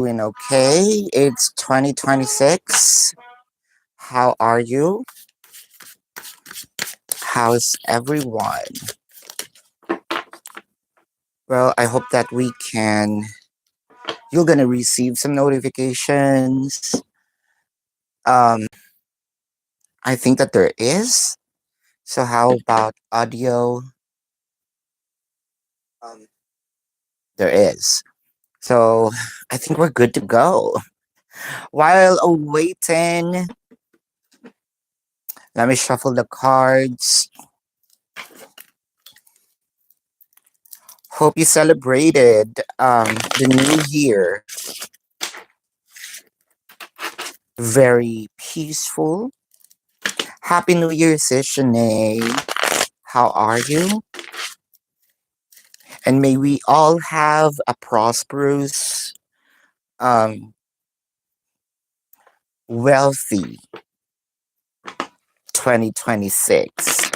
Doing okay. It's 2026. How are you? How's everyone? Well, I hope that you're gonna receive some notifications. Um, I think that there is. So how about audio? Um, there is. So I think we're good to go. While awaiting, let me shuffle the cards. Hope you celebrated the new year. Very peaceful. Happy New Year, sis Shanae. How are you? And may we all have a prosperous, um, wealthy 2026.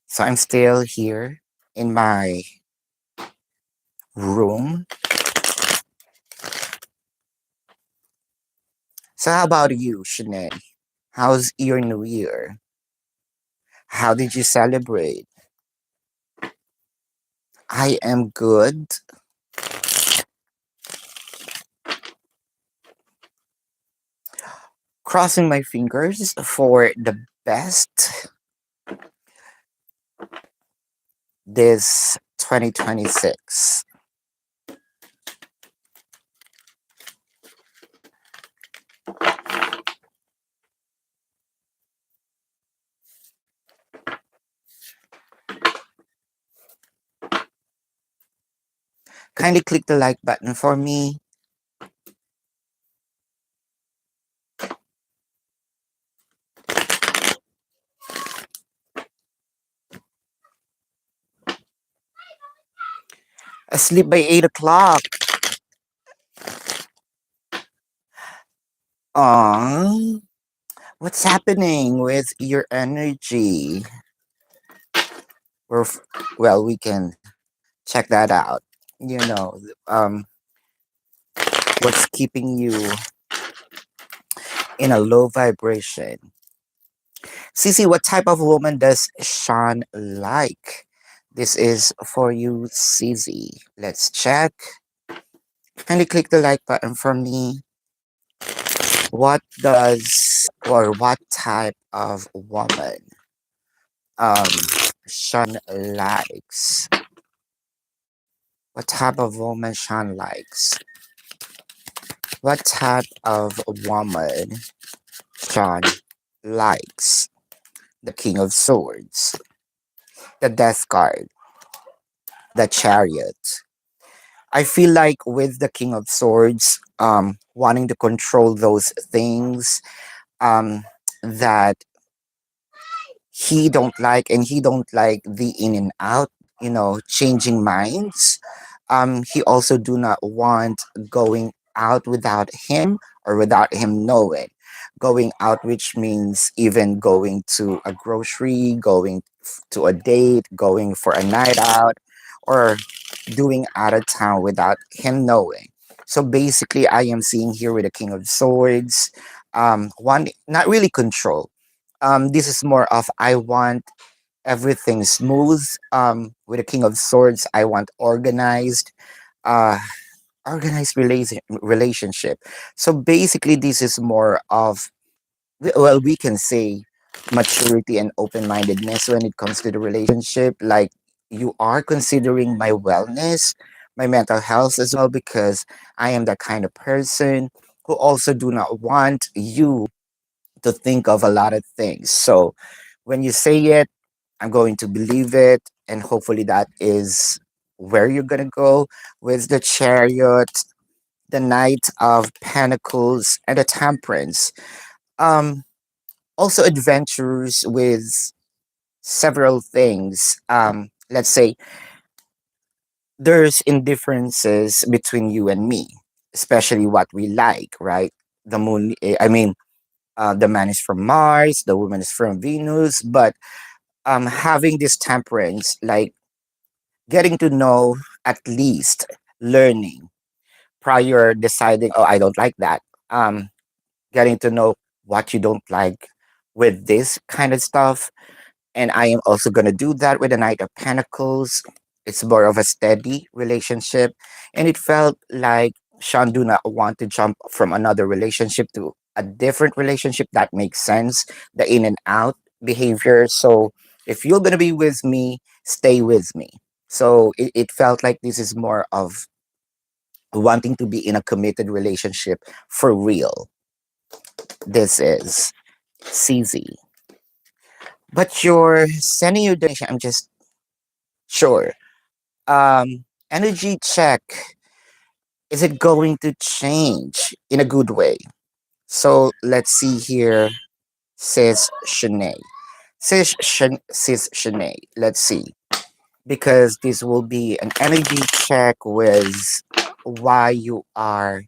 So I'm still here in my room. So how about you, Shanae? How's your New Year? How did you celebrate? I am good. Crossing my fingers for the best this 2026. Kindly click the like button for me. Asleep by 8 o'clock. Aww. What's happening with your energy? We're, f- well, we can check that out. You know, um, what's keeping you in a low vibration? Cece, what type of woman does Sean like? This is for you, Cece. Let's check. Kindly click the like button for me. What type of woman um Sean likes? What type of woman Sean likes? What type of woman Sean likes? The King of Swords, the Death card, the Chariot. I feel like with the King of Swords, wanting to control those things, that he don't like the in and out, changing minds. He also do not want going out without him or without him knowing. Going out, which means even going to a grocery, to a date, going for a night out, or doing out of town without him knowing. So basically, I am seeing here with the King of Swords, one, not really control. This is more of I want everything smooth. With the King of Swords, I want uh, organized relationship. So basically, this is more of, well, we can say maturity and open-mindedness when it comes to the relationship. Like, you are considering my wellness, my mental health as well, because I am that kind of person who also do not want you to think of a lot of things. So when you say it, I'm going to believe it, and hopefully that is where you're gonna go with the Chariot, the Knight of Pentacles, and the Temperance. Um, Also adventures with several things. Let's say there's indifferences between you and me, especially what we like, right? The moon. I mean, The man is from Mars, the woman is from Venus, but having this temperance, like getting to know, at least learning prior deciding, oh, I don't like that. Um, Getting to know what you don't like with this kind of stuff. And I am also going to do that with the Knight of Pentacles. It's more of a steady relationship. And it felt like Sean do not want to jump from another relationship to a different relationship. That makes sense. The in and out behavior. So if you're going to be with me, stay with me. So it felt like this is more of wanting to be in a committed relationship for real. This is CZ. But you're sending your donation. I'm just sure. Energy check. Is it going to change in a good way? So let's see here, says Shanae. Says Shanae. Let's see. Because this will be an energy check with why you are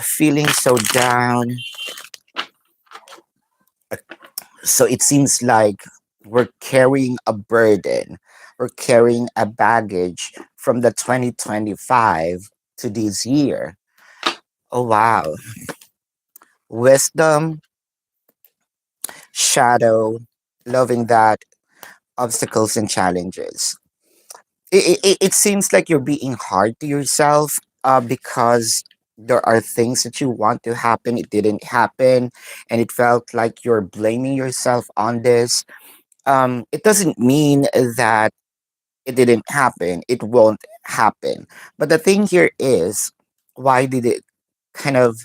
feeling so down. So it seems like we're carrying a burden, we're carrying a baggage from the 2025 to this year. Oh, wow. Wisdom, shadow, loving that, obstacles and challenges. It seems like you're being hard to yourself because there are things that you want to happen, it didn't happen, and it felt like you're blaming yourself on this. It doesn't mean that it didn't happen, it won't happen. But the thing here is, why did it kind of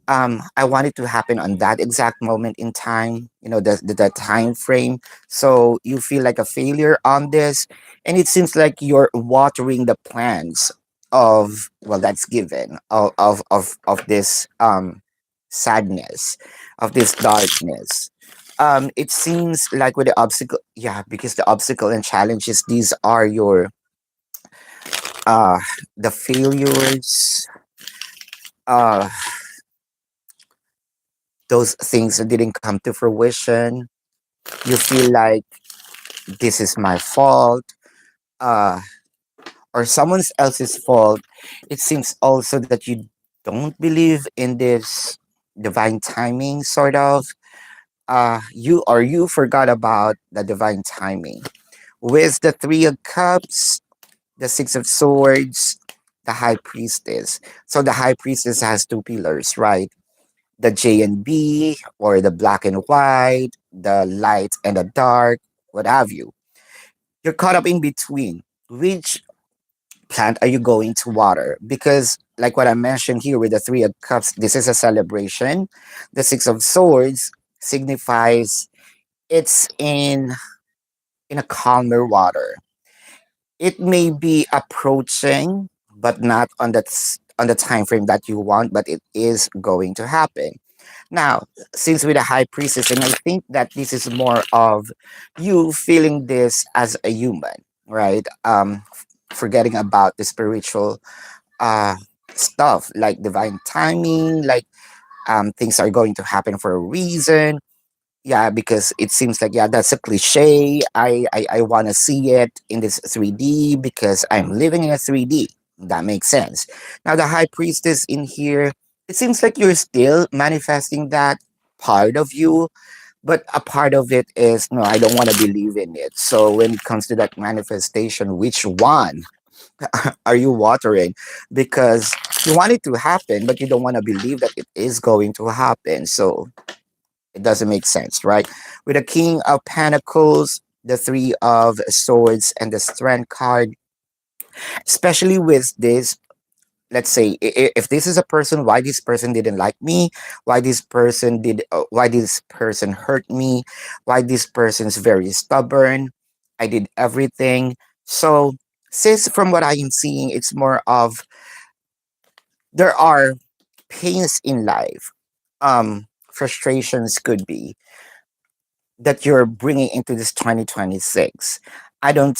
I want it to happen on that exact moment in time, the time frame. So you feel like a failure on this, and it seems like you're watering the plants of, well, that's given of this sadness, of this darkness. It seems like with the obstacle, yeah, because the obstacle and challenges, these are your uh the failures, uh those things that didn't come to fruition. You feel like this is my fault, uh or someone else's fault. It seems also that you don't believe in this divine timing, sort of. You forgot about the divine timing with the Three of Cups, the Six of Swords, the High Priestess. So the High Priestess has two pillars, right? The J and B, or the black and white, the light and the dark, what have you. You're caught up in between. Which plant are you going to water? Because, like what I mentioned here with the Three of Cups, this is a celebration. The Six of Swords signifies it's in a calmer water. It may be approaching, but not on on the time frame that you want, but it is going to happen. Now, since with a high priestess, and I think that this is more of you feeling this as a human, right? Forgetting about the spiritual uh stuff like divine timing, like things are going to happen for a reason. Yeah, because it seems like, yeah, that's a cliche. I want to see it in this 3D because I'm living in a 3D. That makes sense. Now the high priestess in here, it seems like you're still manifesting that part of you, but a part of it is, no, I don't want to believe in it. So when it comes to that manifestation, which one are you watering? Because you want it to happen, but you don't want to believe that it is going to happen. So it doesn't make sense, right? With the King of Pentacles, the Three of Swords, and the Strength card, especially with this, let's say, if this is a person, why this person didn't like me, why this person hurt me, why this person's very stubborn, I did everything. So, since from what I am seeing, it's more of there are pains in life, frustrations could be that you're bringing into this 2026. I don't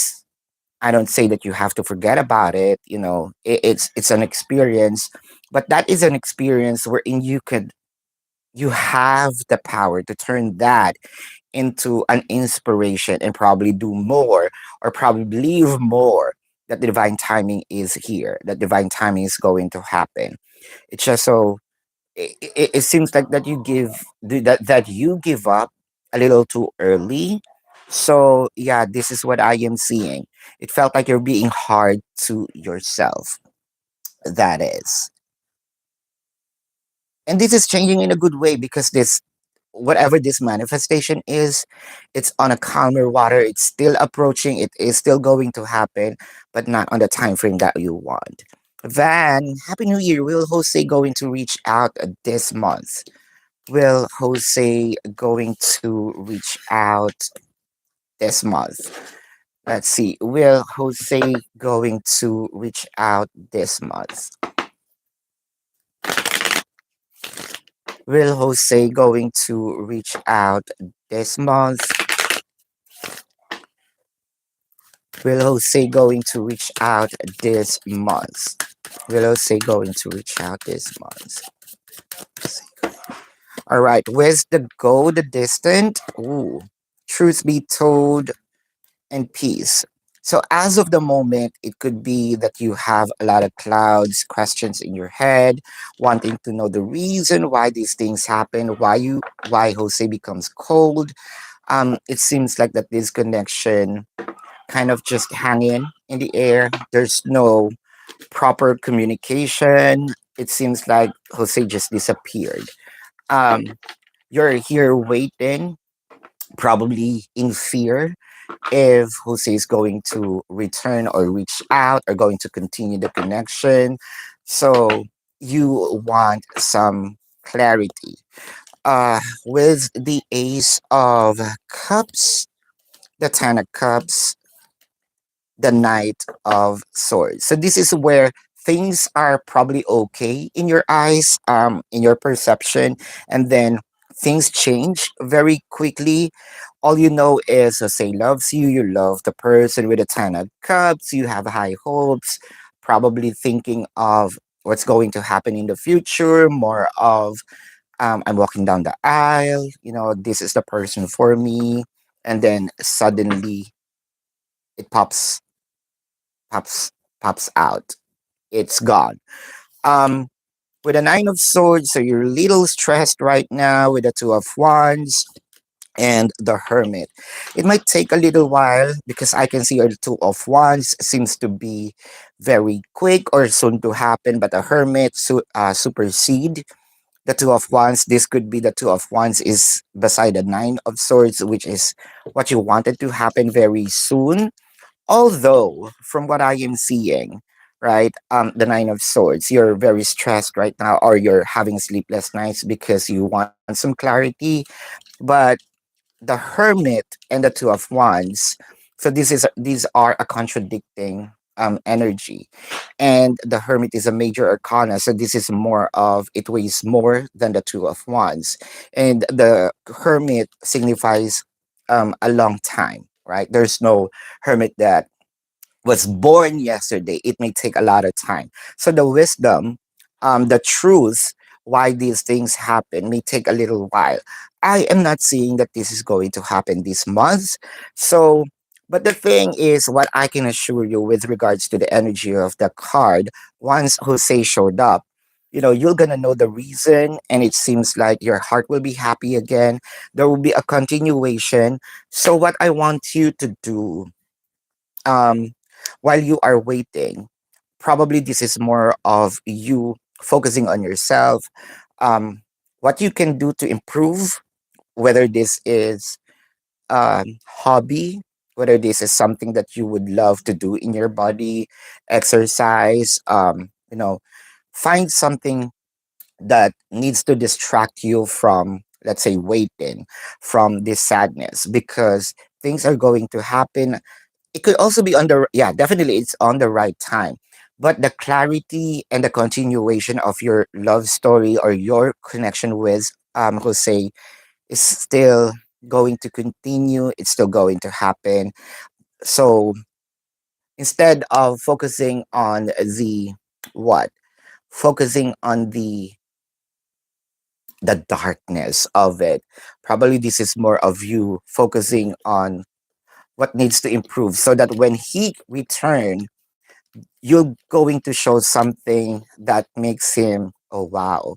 I don't say that you have to forget about it, it's an experience, but that is an experience wherein you could you have the power to turn that into an inspiration and probably do more or probably believe more that the divine timing is here, that divine timing is going to happen. It's just so it seems like that you that you give up a little too early. So yeah, this is what I am seeing. It felt like you're being hard to yourself. That is. And this is changing in a good way because this whatever this manifestation is, it's on a calmer water. It's still approaching. It is still going to happen, but not on the time frame that you want. Van, Happy New Year. Will Jose going to reach out this month? Will Jose going to reach out this month? Let's see. Will Jose going to reach out this month? Will Jose going to reach out this month? Will Jose going to reach out this month? Will Jose going to reach out this month? All right. Where's the go the distant? Ooh. Truth be told, and peace. So, as of the moment, it could be that you have a lot of clouds, questions in your head, wanting to know the reason why these things happen, why Jose becomes cold. It seems like that this connection kind of just hanging in the air. There's no proper communication. It seems like Jose just disappeared. Um, you're here waiting, probably in fear if Jose is going to return or reach out or going to continue the connection. So you want some clarity. With the Ace of Cups, the Ten of Cups, the Knight of Swords. So this is where things are probably okay in your eyes, in your perception, and then things change very quickly. All you know is say loves you, you love the person with a Ten of Cups, you have high hopes, probably thinking of what's going to happen in the future, more of I'm walking down the aisle, this is the person for me, and then suddenly it pops pops out. It's gone. Um, with a Nine of Swords, so you're a little stressed right now with the Two of Wands and the Hermit. It might take a little while because I can see your Two of Wands seems to be very quick or soon to happen, but the Hermit supersede the Two of Wands. This could be the Two of Wands is beside the Nine of Swords, which is what you wanted to happen very soon. Although, from what I am seeing, right, the Nine of Swords, you're very stressed right now, or you're having sleepless nights because you want some clarity. But the Hermit and the Two of Wands, so these are a contradicting energy, and the Hermit is a major arcana, so this is more of it weighs more than the Two of Wands, and the Hermit signifies a long time. Right, there's no hermit that was born yesterday. It may take a lot of time. So the wisdom, the truth, why these things happen may take a little while. I am not saying that this is going to happen this month. So, but the thing is, what I can assure you with regards to the energy of the card, once Jose showed up, you're gonna know the reason, and it seems like your heart will be happy again. There will be a continuation. So, what I want you to do um, while you are waiting, probably this is more of you focusing on yourself, um, what you can do to improve, whether this is hobby, whether this is something that you would love to do in your body, exercise, find something that needs to distract you from, let's say, waiting, from this sadness, because things are going to happen. It could also be on the, yeah, definitely it's on the right time, but the clarity and the continuation of your love story or your connection with Jose is still going to continue. It's still going to happen. So instead of focusing on the what focusing on the the darkness of it. Probably this is more of you focusing on what needs to improve so that when he return, you're going to show something that makes him, oh wow,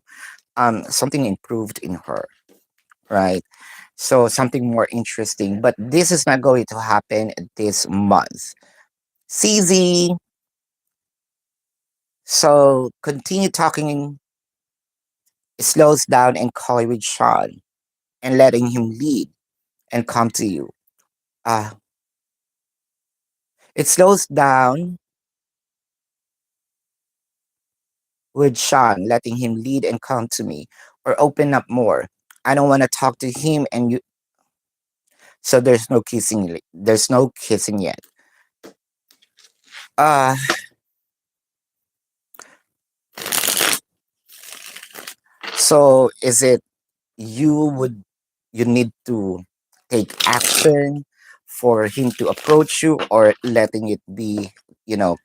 something improved in her, right? So something more interesting. But this is not going to happen this month. CZ, so continue talking, slows down and call with Sean and letting him lead and come to you. Uh, it slows down with Sean, letting him lead and come to me or open up more. I don't want to talk to him and you. So there's no kissing. There's no kissing yet. Uh, so is it you would you need to take action for him to approach you or letting it be,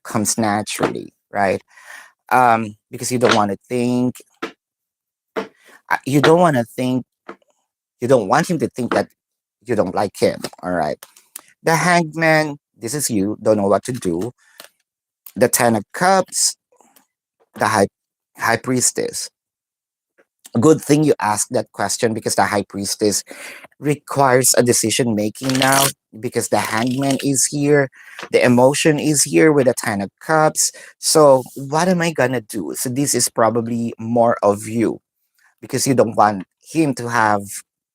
comes naturally, right? Because you don't want to think, you don't want to think, you don't want him to think that you don't like him, all right? The hangman, this is you, don't know what to do. The 10 of cups, the high priestess. Good thing you asked that question because the high priestess requires a decision making now because the hangman is here, the emotion is here with the 10 of cups. So what am I gonna do? So this is probably more of you because you don't want him to have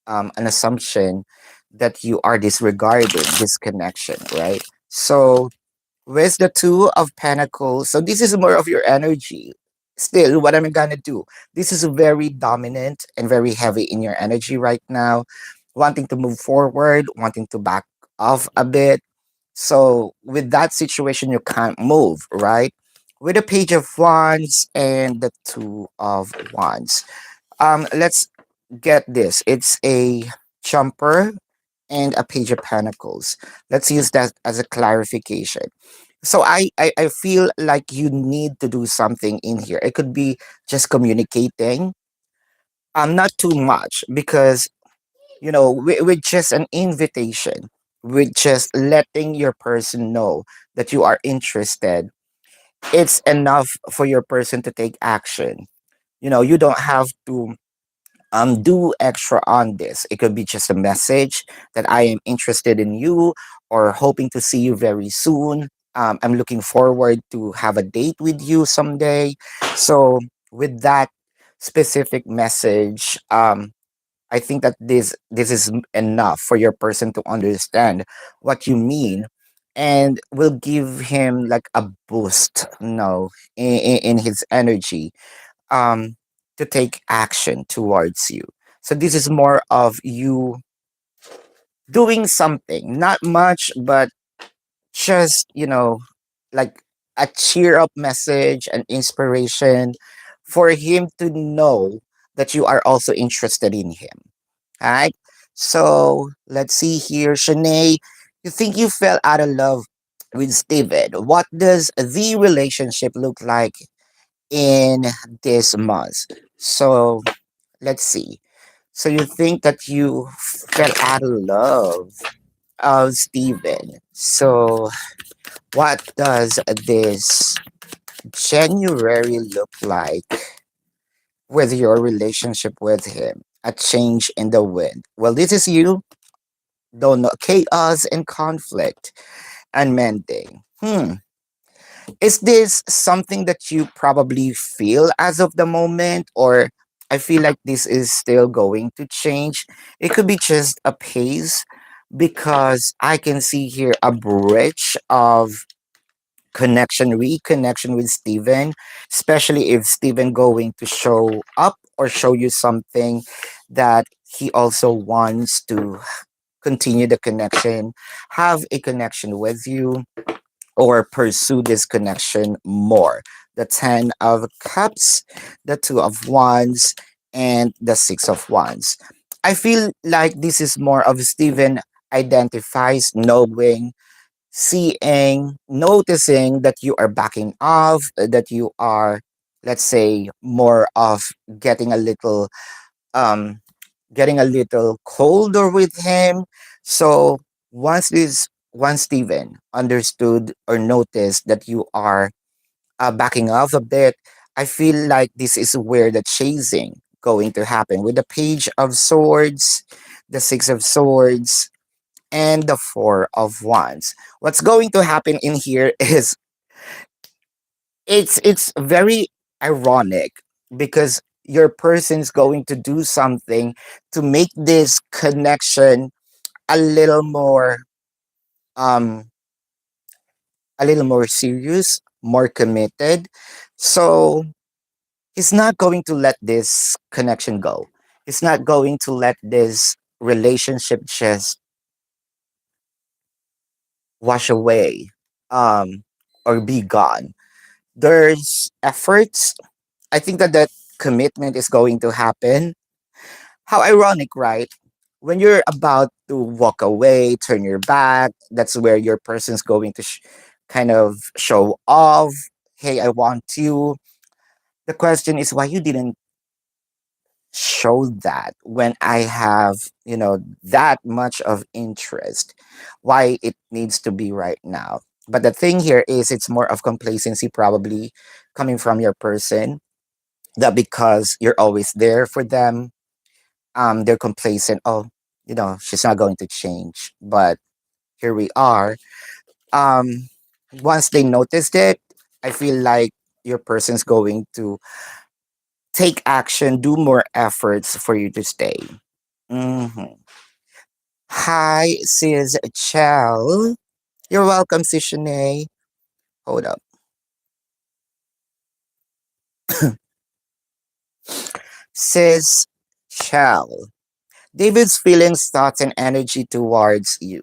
an assumption that you are disregarding this connection, right? So with the 2 of pentacles, so this is more of your energy. Still, what am I gonna do? This is very dominant and very heavy in your energy right now, wanting to move forward, wanting to back off a bit. So with that situation, you can't move, right? With the page of wands and the 2 of wands. Let's get this. It's a jumper and a page of pentacles. Let's use that as a clarification. So I feel like you need to do something in here. It could be just communicating. Not too much because with just an invitation, with just letting your person know that you are interested, it's enough for your person to take action. You don't have to do extra on this. It could be just a message that I am interested in you or hoping to see you very soon. I'm looking forward to have a date with you someday. So with that specific message, I think that this is enough for your person to understand what you mean and will give him like a boost, in his energy, um, to take action towards you. So this is more of you doing something, not much, but just, like a cheer up message, an inspiration for him to know that you are also interested in him. All right. So let's see here. Shanae, you think you fell out of love with Steven. What does the relationship look like in this month? So let's see. So you think that you fell out of love of Steven. So what does this January look like with your relationship with him? A change in the wind. Well, this is you. Don't know. Chaos and conflict and mending. Is this something that you probably feel as of the moment, or I feel like this is still going to change? It could be just a pace because I can see here a bridge of connection, reconnection with Steven, especially if Steven going to show up or show you something that he also wants to continue the connection, have a connection with you, or pursue this connection more. The 10 of cups, the 2 of wands, and the 6 of wands. I feel like this is more of Steven identifies, knowing, seeing, noticing that you are backing off, that you are, let's say, more of getting a little um getting a little colder with him. So once Steven understood or noticed that you are backing off a bit, I feel like this is where the chasing going to happen with the Page of Swords, the Six of Swords, and the Four of Wands. What's going to happen in here is it's very ironic because your person's going to do something to make this connection a little more um a little more serious, more committed. So he's not going to let this connection go. He's not going to let this relationship just wash away um or be gone. There's efforts. I think that that commitment is going to happen. How ironic, right? When you're about to walk away, turn your back, that's where your person's going to kind of show off. Hey, I want you. The question is why you didn't show that when I have, that much of interest, why it needs to be right now. But the thing here is it's more of complacency probably coming from your person, that because you're always there for them, they're complacent. Oh, she's not going to change. But here we are. Um, once they noticed it, I feel like your person's going to take action, do more efforts for you to stay. Hmm. Hi, sis Chell. You're welcome, sis Shanae. Hold up. Sis Chell. David's feelings, thoughts, and energy towards you.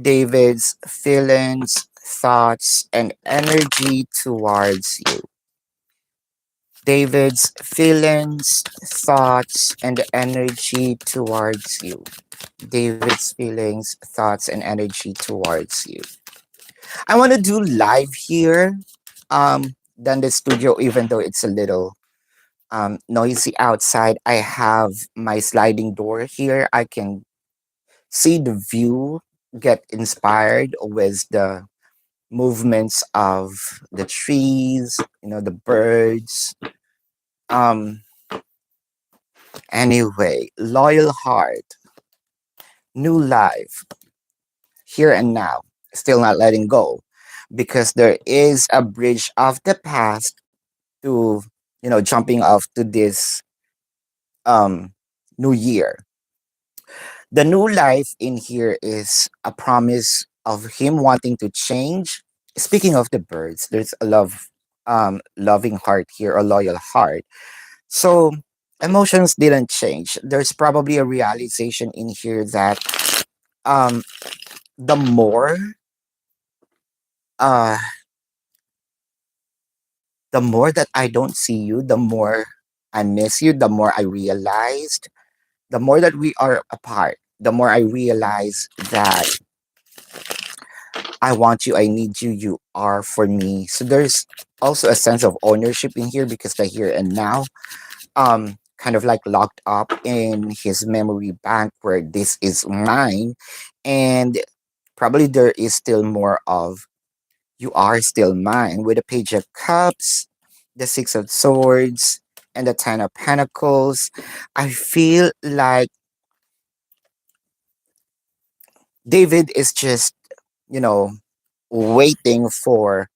David's feelings, thoughts, and energy towards you. David's feelings, thoughts, and energy towards you. David's feelings, thoughts, and energy towards you. I want to do live here than the studio, even though it's a little noisy outside. I have my sliding door here. I can see the view, get inspired with the movements of the trees, the birds. Um, anyway, loyal heart, new life, here and now, still not letting go because there is a bridge of the past to, jumping off to this um, new year. The new life in here is a promise of him wanting to change. Speaking of the birds, there's a loving heart here, a loyal heart. So emotions didn't change. There's probably a realization in here that um, the more uh, the more that I don't see you, the more I miss you, the more I realized, the more that we are apart, the more I realize that I want you, I need you, you are for me. So there's also a sense of ownership in here because the here and now, kind of like locked up in his memory bank where this is mine. And probably there is still more of you are still mine with the Page of Cups, the Six of Swords, and the Ten of Pentacles. I feel like David is just, you know, waiting for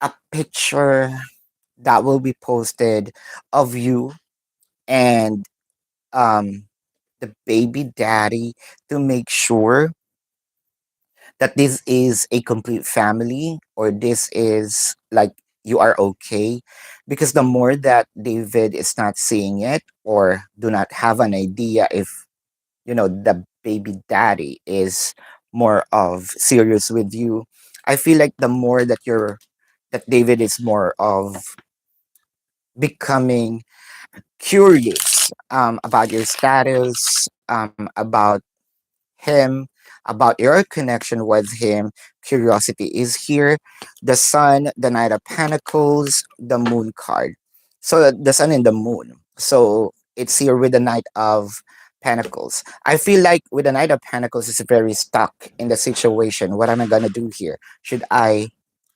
a picture that will be posted of you and um, the baby daddy to make sure that this is a complete family or this is like you are okay. Because the more that David is not seeing it or do not have an idea if, the baby daddy is more of serious with you, I feel like the more that that David is more of becoming curious about your status, about him, about your connection with him. Curiosity is here. The sun, the Knight of Pentacles, the Moon card. So the sun and the moon. So It's here with the Knight of Pentacles. I feel like with the Knight of Pentacles is very stuck in the situation. What am I gonna do here? Should I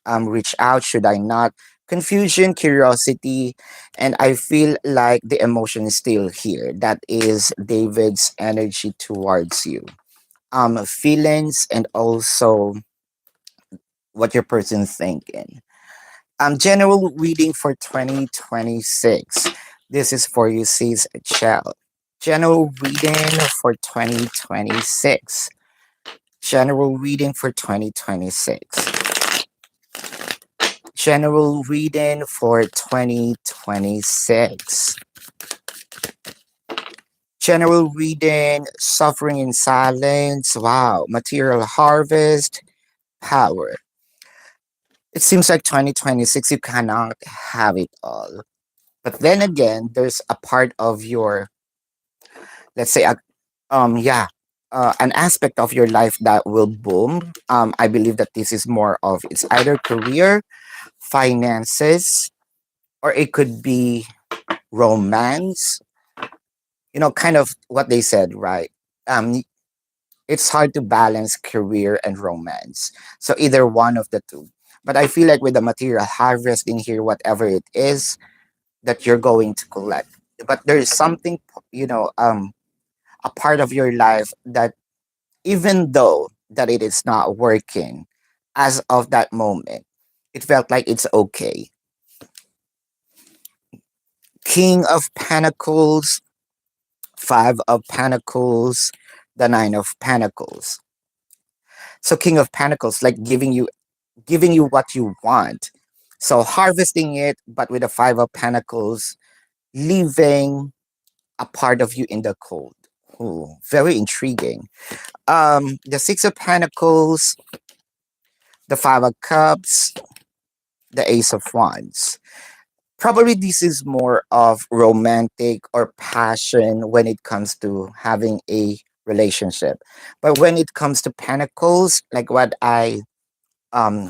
reach out? Should I not? Confusion, curiosity, and I feel like the emotion is still here. That is David's energy towards you. Feelings and also what your person's thinking. General reading for 2026. This is for you, sis Chell. General reading for 2026. General reading for 2026. General reading for 2026. General reading, suffering in silence. Wow. Material harvest, power. It seems like 2026, you cannot have it all. But then again, there's a part of your, let's say, yeah, an aspect of your life that will boom. I believe that this is more of it's either career, finances, or it could be romance. You know, kind of what they said, right? Um, it's hard to balance career and romance. So either one of the two. But I feel like with the material harvest in here, whatever it is that you're going to collect, but there is something, you know, a part of your life that even though that it is not working as of that moment, it felt like it's okay. King of Pentacles, Five of Pentacles, the Nine of Pentacles. So King of Pentacles, like giving you what you want. So harvesting it, but with the Five of Pentacles, leaving a part of you in the cold. Ooh, very intriguing. The Six of Pentacles, the Five of Cups, the Ace of Wands. Probably this is more of romantic or passion when it comes to having a relationship. But when it comes to Pentacles, like what I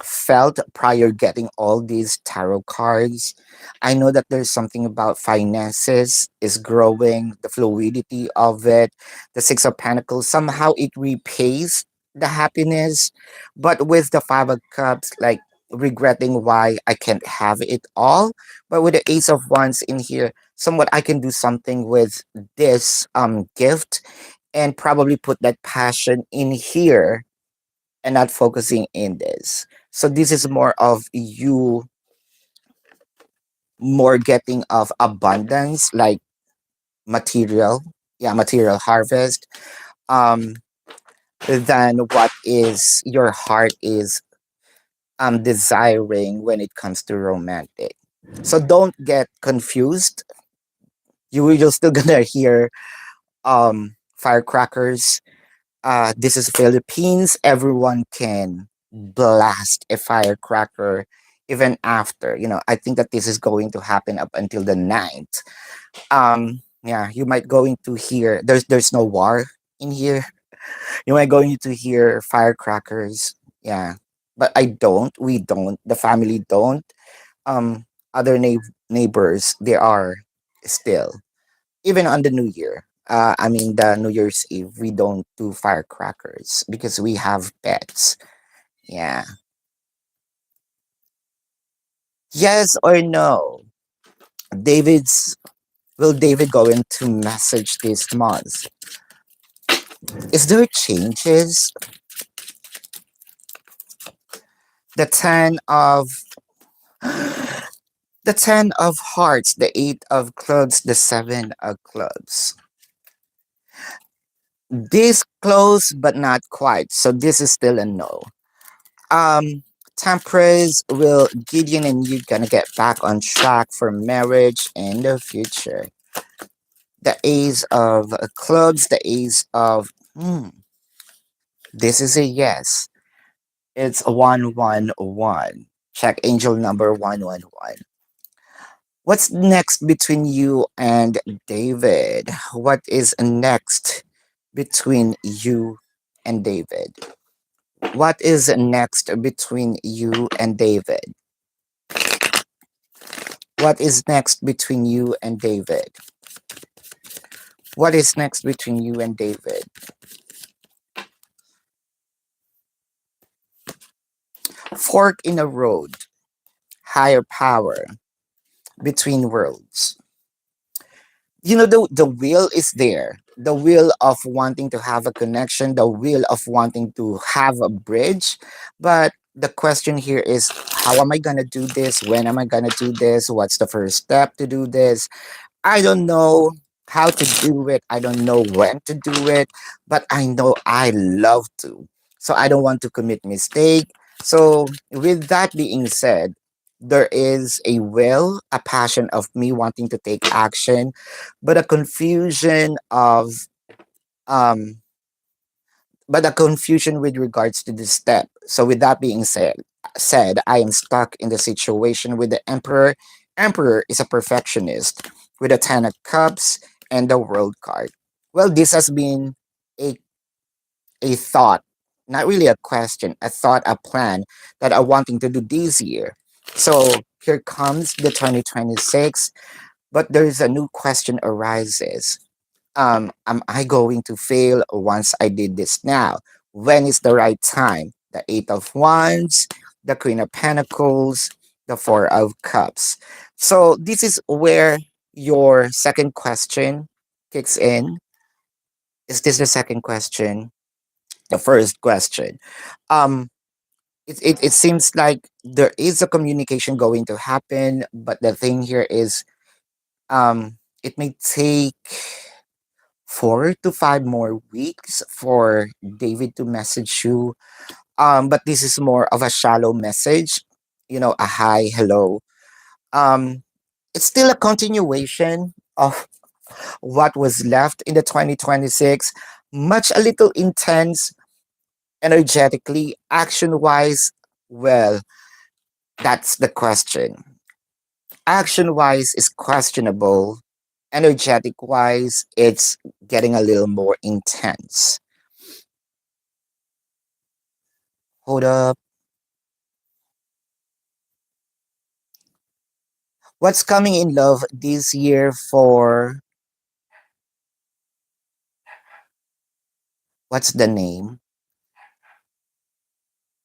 felt prior getting all these tarot cards. I know that there's something about finances is growing, the fluidity of it, the Six of Pentacles. Somehow it repays the happiness, but with the Five of Cups, like regretting why I can't have it all. But with the Ace of Wands in here, somewhat I can do something with this gift and probably put that passion in here and not focusing in this. So this is more of you more getting of abundance, like material, yeah, material harvest, um, than what is your heart is desiring when it comes to romantic. So don't get confused. You're still gonna hear firecrackers. This is Philippines. Everyone can blast a firecracker even after. You know, I think that this is going to happen up until the ninth. Yeah, you might going to hear there's no war in here. You might going to hear firecrackers. Yeah. But I don't. We don't. The family don't. Other neighbors, they are still even on the New Year. I mean, the New Year's Eve, we don't do firecrackers because we have pets. Yeah. Yes or no? David's will David go into message this month? Is there changes? The the 10 of hearts, the 8 of clubs, the 7 of clubs. This close but not quite. So this is still a no. Um, Temperance, will Gideon and you gonna get back on track for marriage in the future? The Ace of Clubs, the Ace of this is a yes. It's 111. Check angel number 111. What's next between you and David? What is next between you and David? What is next between you and David? What is next between you and David? What is next between you and David? Fork in a road, higher power, between worlds. The will is there, the will of wanting to have a connection, the will of wanting to have a bridge, but the question here is, how am I going to do this? When am I going to do this? What's the first step to do this? I don't know how to do it. I don't know when to do it, but I know I love to. So I don't want to commit mistake. So with that being said, there is a will, a passion of me wanting to take action, but a confusion of um but a confusion with regards to this step. So with that being said, I am stuck in the situation with the emperor. Emperor is a perfectionist with a 10 of cups and the world card. Well, this has been a a thought, not really a question, a thought, a plan that I'm wanting to do this year. So here comes the 2026, but there is a new question arises. Am I going to fail once I did this now? When is the right time? The Eight of Wands, the Queen of Pentacles, the Four of Cups. So this is where your second question kicks in. Is this the second question? The first question. Um, it seems like there is a communication going to happen, but the thing here is it may take 4 to 5 more weeks for David to message you. But this is more of a shallow message, a hi, hello. Um, it's still a continuation of what was left in the 2026, much a little intense, energetically, action wise. Well, that's the question. Action wise is questionable. Energetic wise, it's getting a little more intense. Hold up. What's coming in love this year for what's the name?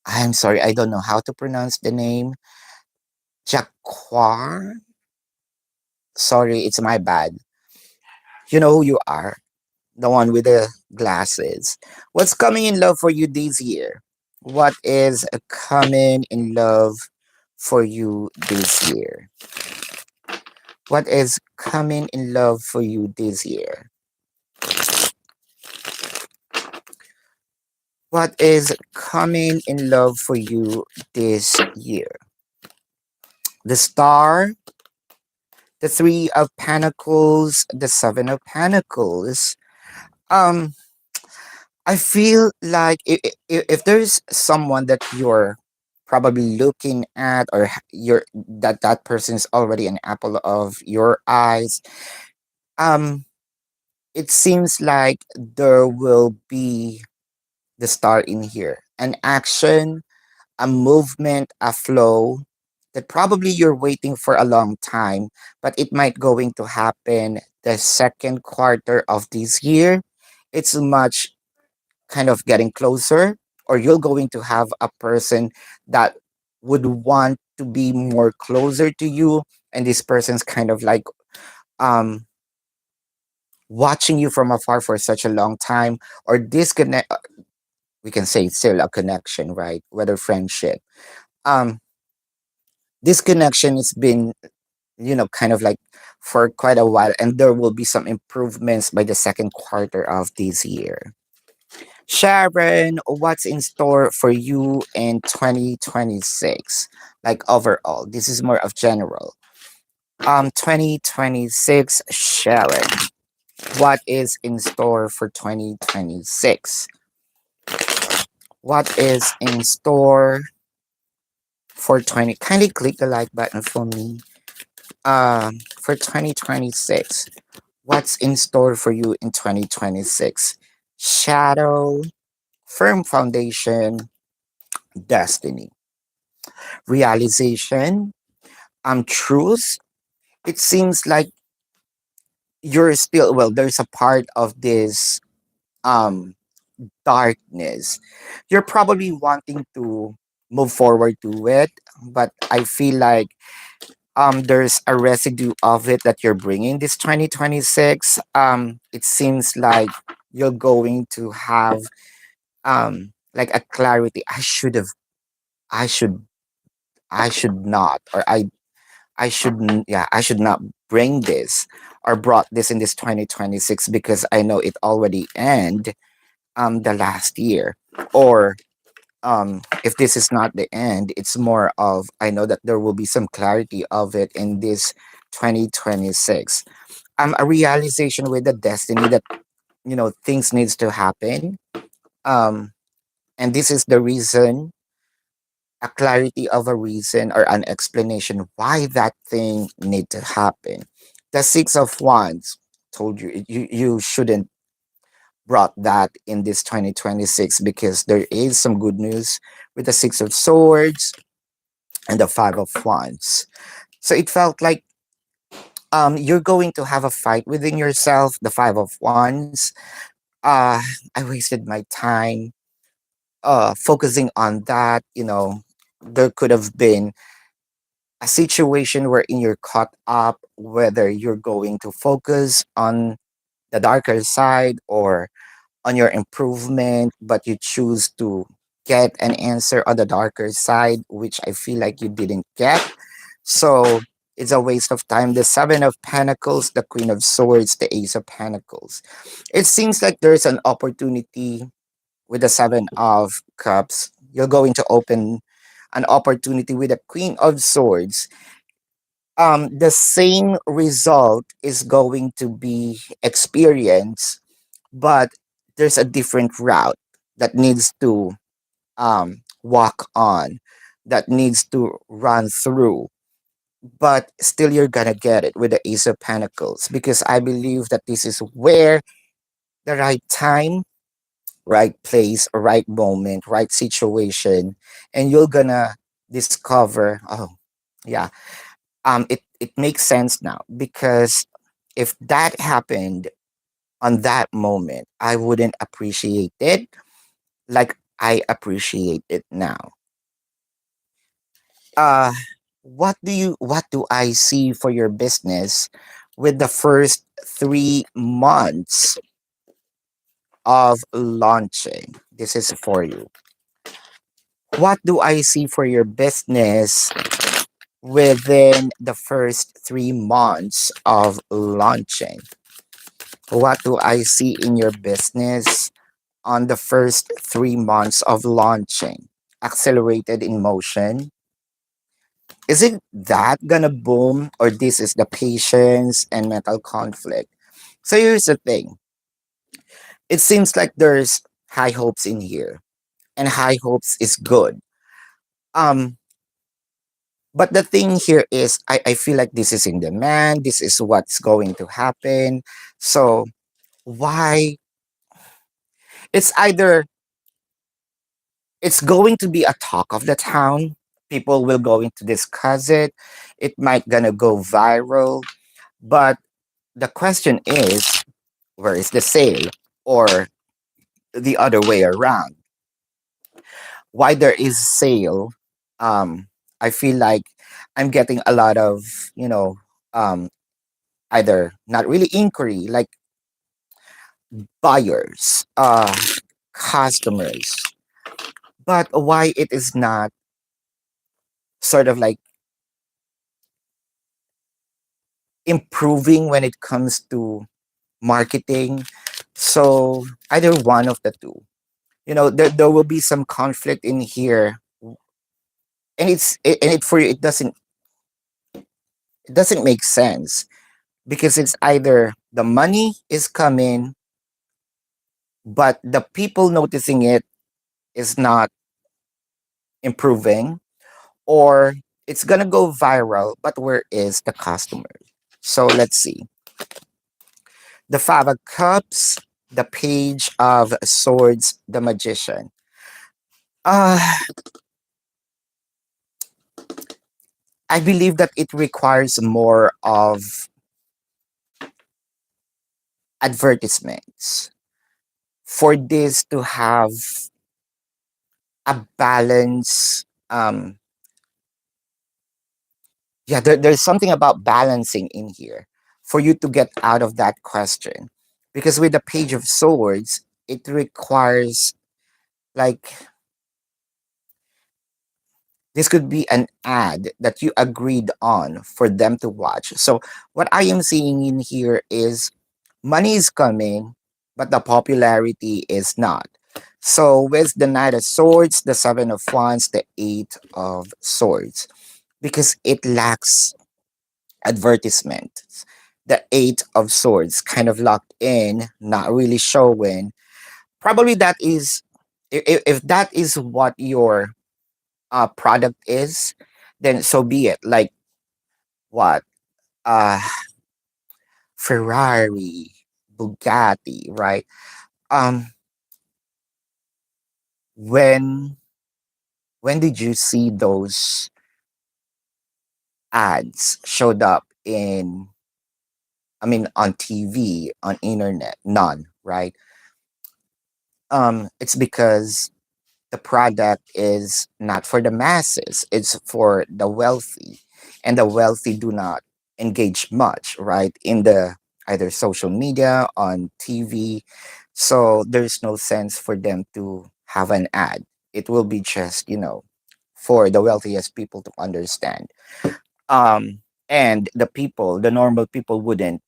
I'm sorry, I don't know how to pronounce the name. Jaquar? Sorry, it's my bad. You know who you are, the one with the glasses. What's coming in love for you this year? What is coming in love for you this year? What is coming in love for you this year? What is coming in love for you this year? The Star, the Three of Pentacles, the Seven of Pentacles. Um, I feel like if there's someone that you're probably looking at, or that person is already an apple of your eyes, um, it seems like there will be the star in here, an action, a movement, a flow that probably you're waiting for a long time, but it might going to happen the second quarter of this year. It's much kind of getting closer, or you're going to have a person that would want to be more closer to you, and this person's kind of like um watching you from afar for such a long time, or disconnect. We can say it's still a connection, right? Whether friendship. Um, this connection has been, kind of like for quite a while, and there will be some improvements by the second quarter of this year. Sharon, what's in store for you in 2026? Like overall, this is more of general. 2026, Sharon, what is in store for 2026? What is in store for 20? Kindly click the like button for me. For 2026, what's in store for you in 2026? Shadow, firm foundation, destiny, realization, truth. It seems like you're still, well, there's a part of this um darkness. You're probably wanting to move forward to it, but I feel like there's a residue of it that you're bringing this 2026. It seems like you're going to have like a clarity. I should I should not, or I shouldn't, yeah, I should not bring this or brought this in this 2026 because I know it already end the last year. Or if this is not the end, it's more of I know that there will be some clarity of it in this 2026. A realization with the destiny that things needs to happen. Um and this is the reason, a clarity of a reason or an explanation why that thing need to happen. The Six of Wands told you you shouldn't brought that in this 2026 because there is some good news with the Six of Swords and the Five of Wands. So it felt like you're going to have a fight within yourself, the Five of Wands. uh I wasted my time focusing on that. There could have been a situation wherein you're caught up whether you're going to focus on the darker side or on your improvement, but you choose to get an answer on the darker side, which I feel like you didn't get. So it's a waste of time. The Seven of Pentacles, the Queen of Swords, the Ace of Pentacles. It seems like there's an opportunity with the Seven of Cups. You're going to open an opportunity with the Queen of Swords. The same result is going to be experienced, but there's a different route that needs to walk on, that needs to run through. But still, you're gonna get it with the Ace of Pentacles because I believe that this is where the right time, right place, right moment, right situation, and you're gonna discover. Oh, yeah. It makes sense now because if that happened on that moment, I wouldn't appreciate it like I appreciate it now. Uh what do I see for your business with the first 3 months of launching? This is for you. What do I see for your business within the first 3 months of launching? What do I see in your business on the first 3 months of launching? Accelerated in motion. Is it that gonna boom, or this is the patience and mental conflict? So here's the thing. It seems like there's high hopes in here, and high hopes is good. Um, but the thing here is, I feel like this is in demand. This is what's going to happen. So why? It's either it's going to be a talk of the town. People will going to discuss it. It might gonna go viral. But the question is, where is the sale? Or the other way around. Why there is sale? Um, I feel like I'm getting a lot of, you know, um, either not really inquiry, like buyers, customers, but why it is not sort of like improving when it comes to marketing. So either one of the two. There will be some conflict in here, and it for you it doesn't make sense because it's either the money is coming, but the people noticing it is not improving, or it's gonna go viral, but where is the customer? So let's see. The Five of Cups, the Page of Swords, the Magician. Uh, I believe that it requires more of advertisements, for this to have a balance. Yeah, there's something about balancing in here for you to get out of that question. Because with the Page of Swords, it requires, like, this could be an ad that you agreed on for them to watch. So what I am seeing in here is money is coming, but the popularity is not. So with the Knight of Swords, the Seven of Wands, the Eight of Swords, because it lacks advertisement. The Eight of Swords kind of locked in, not really showing. Probably that is, if that is what your product is, then so be it. Like what? Uh, Ferrari, Bugatti, right? Um, when when did you see those ads showed up in? I mean, on TV, on internet, none, right? It's because the product is not for the masses, it's for the wealthy, and the wealthy do not engage much, right, in the either social media, on TV. So there's no sense for them to have an ad. It will be just, for the wealthiest people to understand. And the normal people wouldn't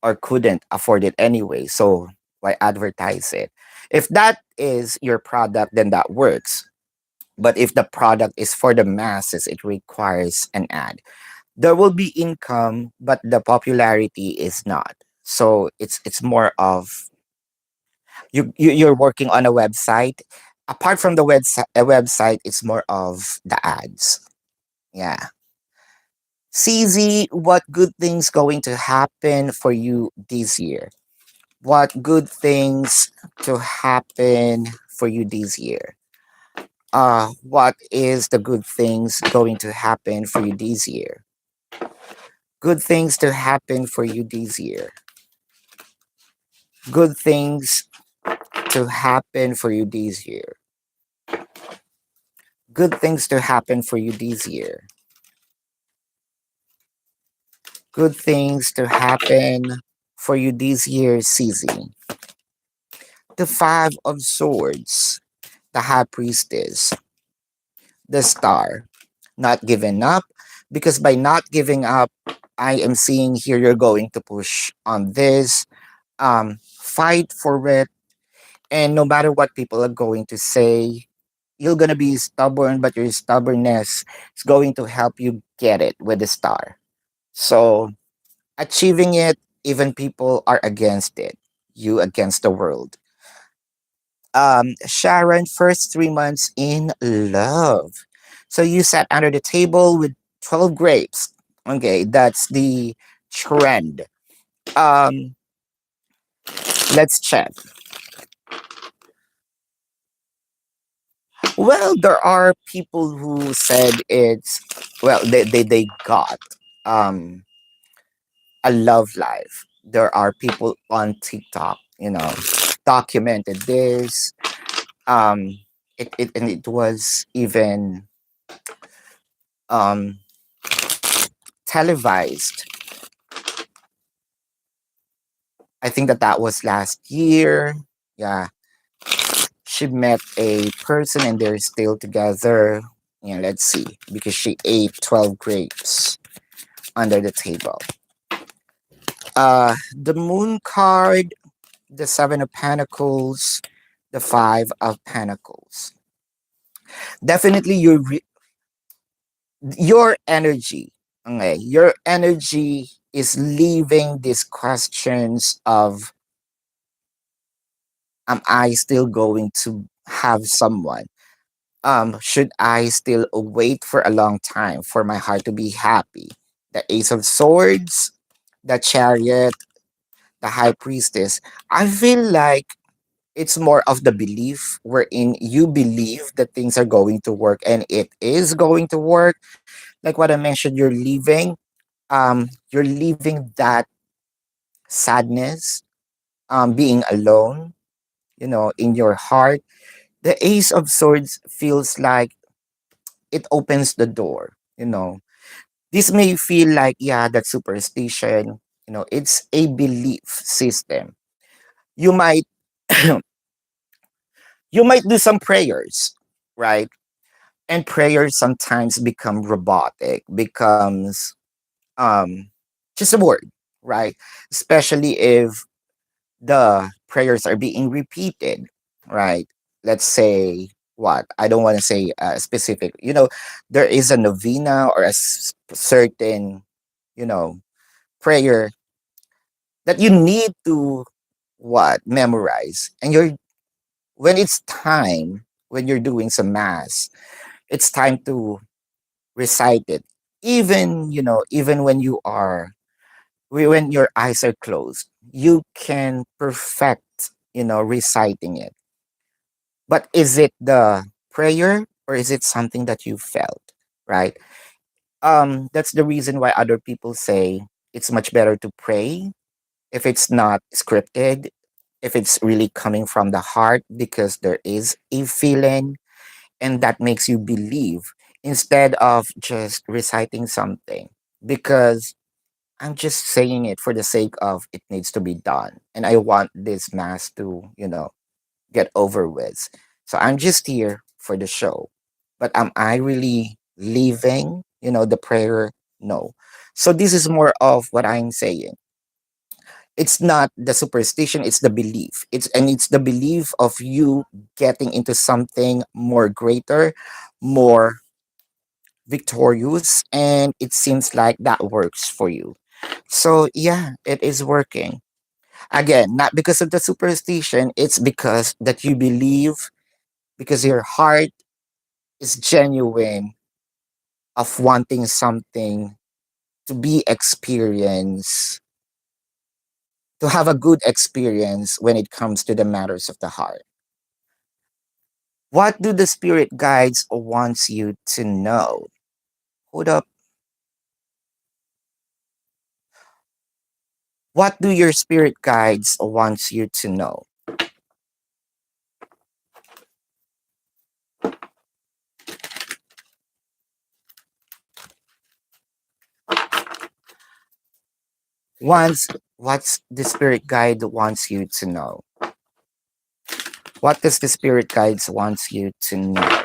or couldn't afford it anyway, so why advertise it? If that is your product, then that works. But if the product is for the masses, it requires an ad. There will be income, but the popularity is not. So it's more of you're working on a website. Apart from the website, it's more of the ads. Yeah. CZ, what good things going to happen for you this year? What good things to happen for you this year? What is the good things going to happen for you this year? Good things to happen for you this year. Good things to happen for you this year. Good things to happen for you this year. Good things to happen for you this year, CZ. The Five of Swords, the High Priestess, the Star. Not giving up, because by not giving up, I am seeing here you're going to push on this, fight for it, and no matter what people are going to say, you're gonna be stubborn, but your stubbornness is going to help you get it with the Star. So achieving it, even people are against it, you against the world. Sharon, first 3 months in love. So you sat under the table with 12 grapes. Okay, that's the trend. Um, let's check. Well, there are people who said it's, well, they got um a love life. There are people on TikTok, documented this. Um, and it was even um televised. I think that was last year. Yeah, she met a person and they're still together. Yeah, let's see, because she ate 12 grapes under the table. The Moon card, the Seven of Pentacles, the Five of Pentacles. Definitely, your energy. Okay, your energy is leaving these questions of, am I still going to have someone? Should I still wait for a long time for my heart to be happy? The Ace of Swords, the Chariot, the High Priestess. I feel like it's more of the belief wherein you believe that things are going to work and it is going to work. Like what I mentioned, you're leaving that sadness being alone, in your heart. The Ace of Swords feels like it opens the door. This may feel like, yeah, that's superstition. It's a belief system. You might you might do some prayers, right? And prayers sometimes become robotic, becomes um just a word, right? Especially if the prayers are being repeated, right? Let's say, what, I don't want to say specific. There is a novena or a certain, you know prayer that you need to, what, memorize. And when it's time, when you're doing some mass, it's time to recite it, even when when your eyes are closed, you can perfect, reciting it. But is it the prayer, or is it something that you felt, right? That's the reason why other people say it's much better to pray if it's not scripted, if it's really coming from the heart, because there is a feeling, and that makes you believe, instead of just reciting something, because I'm just saying it for the sake of it needs to be done, and I want this mass to, get over with. So I'm just here for the show. But am I really leaving, the prayer? No. So this is more of what I'm saying. It's not the superstition, it's the belief. It's the belief of you getting into something more greater, more victorious, and it seems like that works for you. So yeah, it is working. Again, not because of the superstition, it's because that you believe, because your heart is genuine of wanting something to be experienced, to have a good experience when it comes to the matters of the heart. What do the spirit guides wants you to know? Hold up. What do your spirit guides wants you to know? Wants what's the spirit guide wants you to know? What does the spirit guides wants you to know?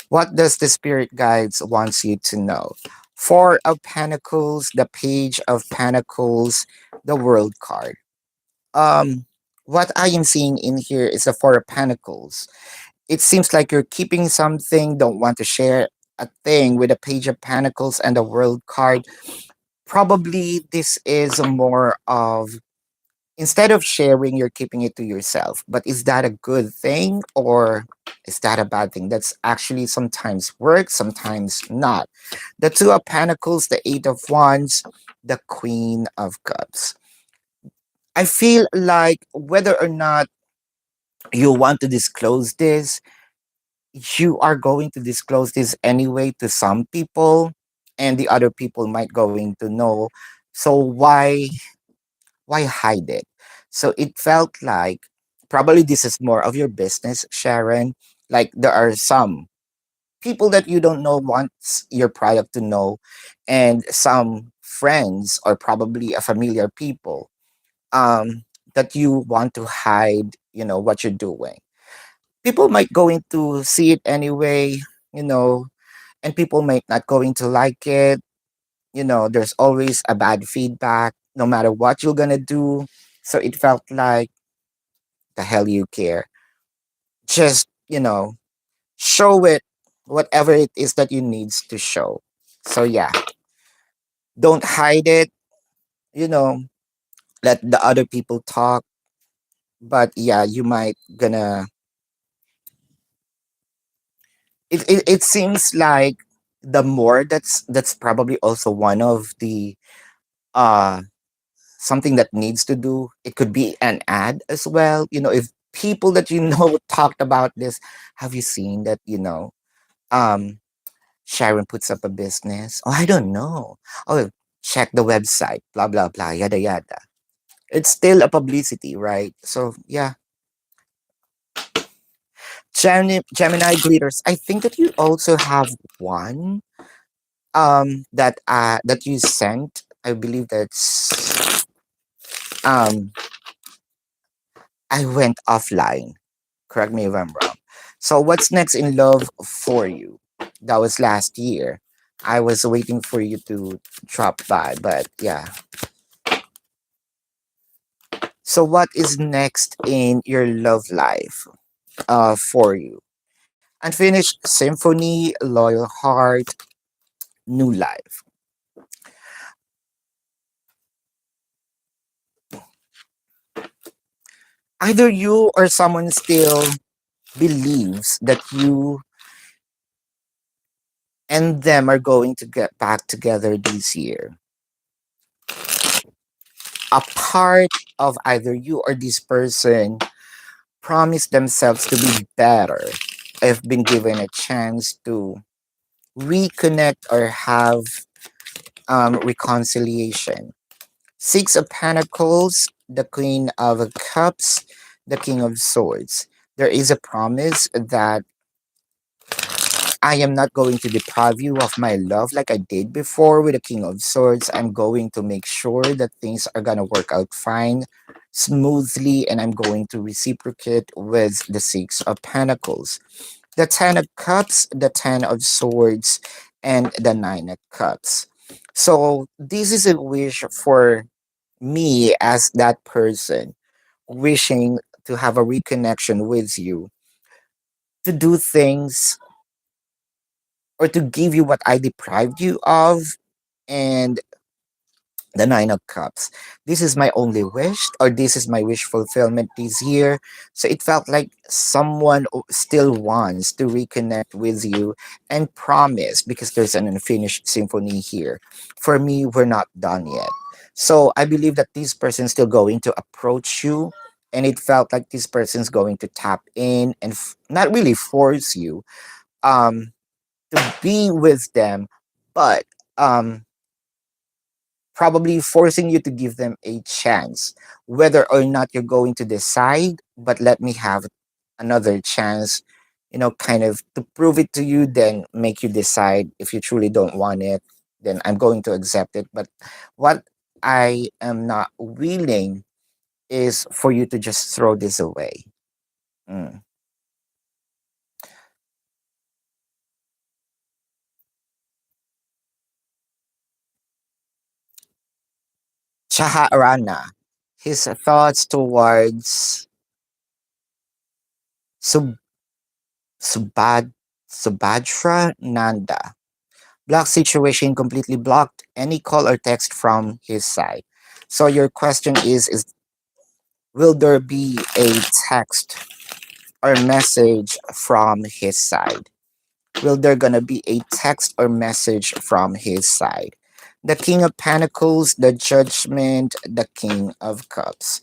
What does the spirit guides wants you to know? Four of Pentacles, the Page of Pentacles, the World card. Um, what I am seeing in here is the Four of Pentacles. It seems like you're keeping something, don't want to share a thing with the Page of Pentacles and the World card. Probably this is more of, instead of sharing, you're keeping it to yourself. But is that a good thing, or is that a bad thing? That's actually sometimes works, sometimes not. The Two of Pentacles, the Eight of Wands, the Queen of Cups. I feel like whether or not you want to disclose this, you are going to disclose this anyway to some people, and the other people might going to know. So why hide it? So it felt like probably this is more of your business, Sharon. Like there are some people that you don't know wants your product to know, and some friends or probably a familiar people that you want to hide, what you're doing. People might going to see it anyway, you know, and people might not going to like it. There's always a bad feedback no matter what you're gonna do. So it felt like, the hell you care. Just, show it, whatever it is that you needs to show. So yeah, don't hide it, you know, let the other people talk. But yeah, you might gonna, it seems like the more, that's probably also one of the uh something that needs to do. It could be an ad as well. If people that talked about this, have you seen that, um Sharon puts up a business? Oh, I don't know. Oh, check the website, blah blah blah, yada yada. It's still a publicity, right? So yeah, Gemini glitters. I think that you also have one that you sent. I believe that's um I went offline. Correct me if I'm wrong. So what's next in love for you? That was last year. I was waiting for you to drop by, but yeah. So what is next in your love life for you? Unfinished symphony, loyal heart, new life. Either you or someone still believes that you and them are going to get back together this year. A part of either you or this person promise themselves to be better if been given a chance to reconnect or have reconciliation. Six of Pentacles, the Queen of Cups, the King of Swords. There is a promise that I am not going to deprive you of my love like I did before with the King of Swords. I'm going to make sure that things are going to work out fine, smoothly, and I'm going to reciprocate with the Six of Pentacles. The Ten of Cups, the Ten of Swords, and the Nine of Cups. So, this is a wish for me as that person wishing to have a reconnection with you, to do things or to give you what I deprived you of, and the Nine of Cups. This is my only wish, or this is my wish fulfillment this year. So it felt like someone still wants to reconnect with you and promise, because there's an unfinished symphony here. For me, we're not done yet. So I believe that this person's still going to approach you. And it felt like this person's going to tap in and not really force you to be with them, but um, probably forcing you to give them a chance, whether or not you're going to decide, but let me have another chance, kind of to prove it to you, then make you decide. If you truly don't want it, then I'm going to accept it. But what I am not willing is for you to just throw this away. Mm. Chaharana, his thoughts towards Sub Subad Subhadra Nanda. Block situation, completely blocked any call or text from his side. So your question is will there be a text or message from his side? Will there gonna be a text or message from his side? The King of Pentacles, the Judgment, the King of Cups.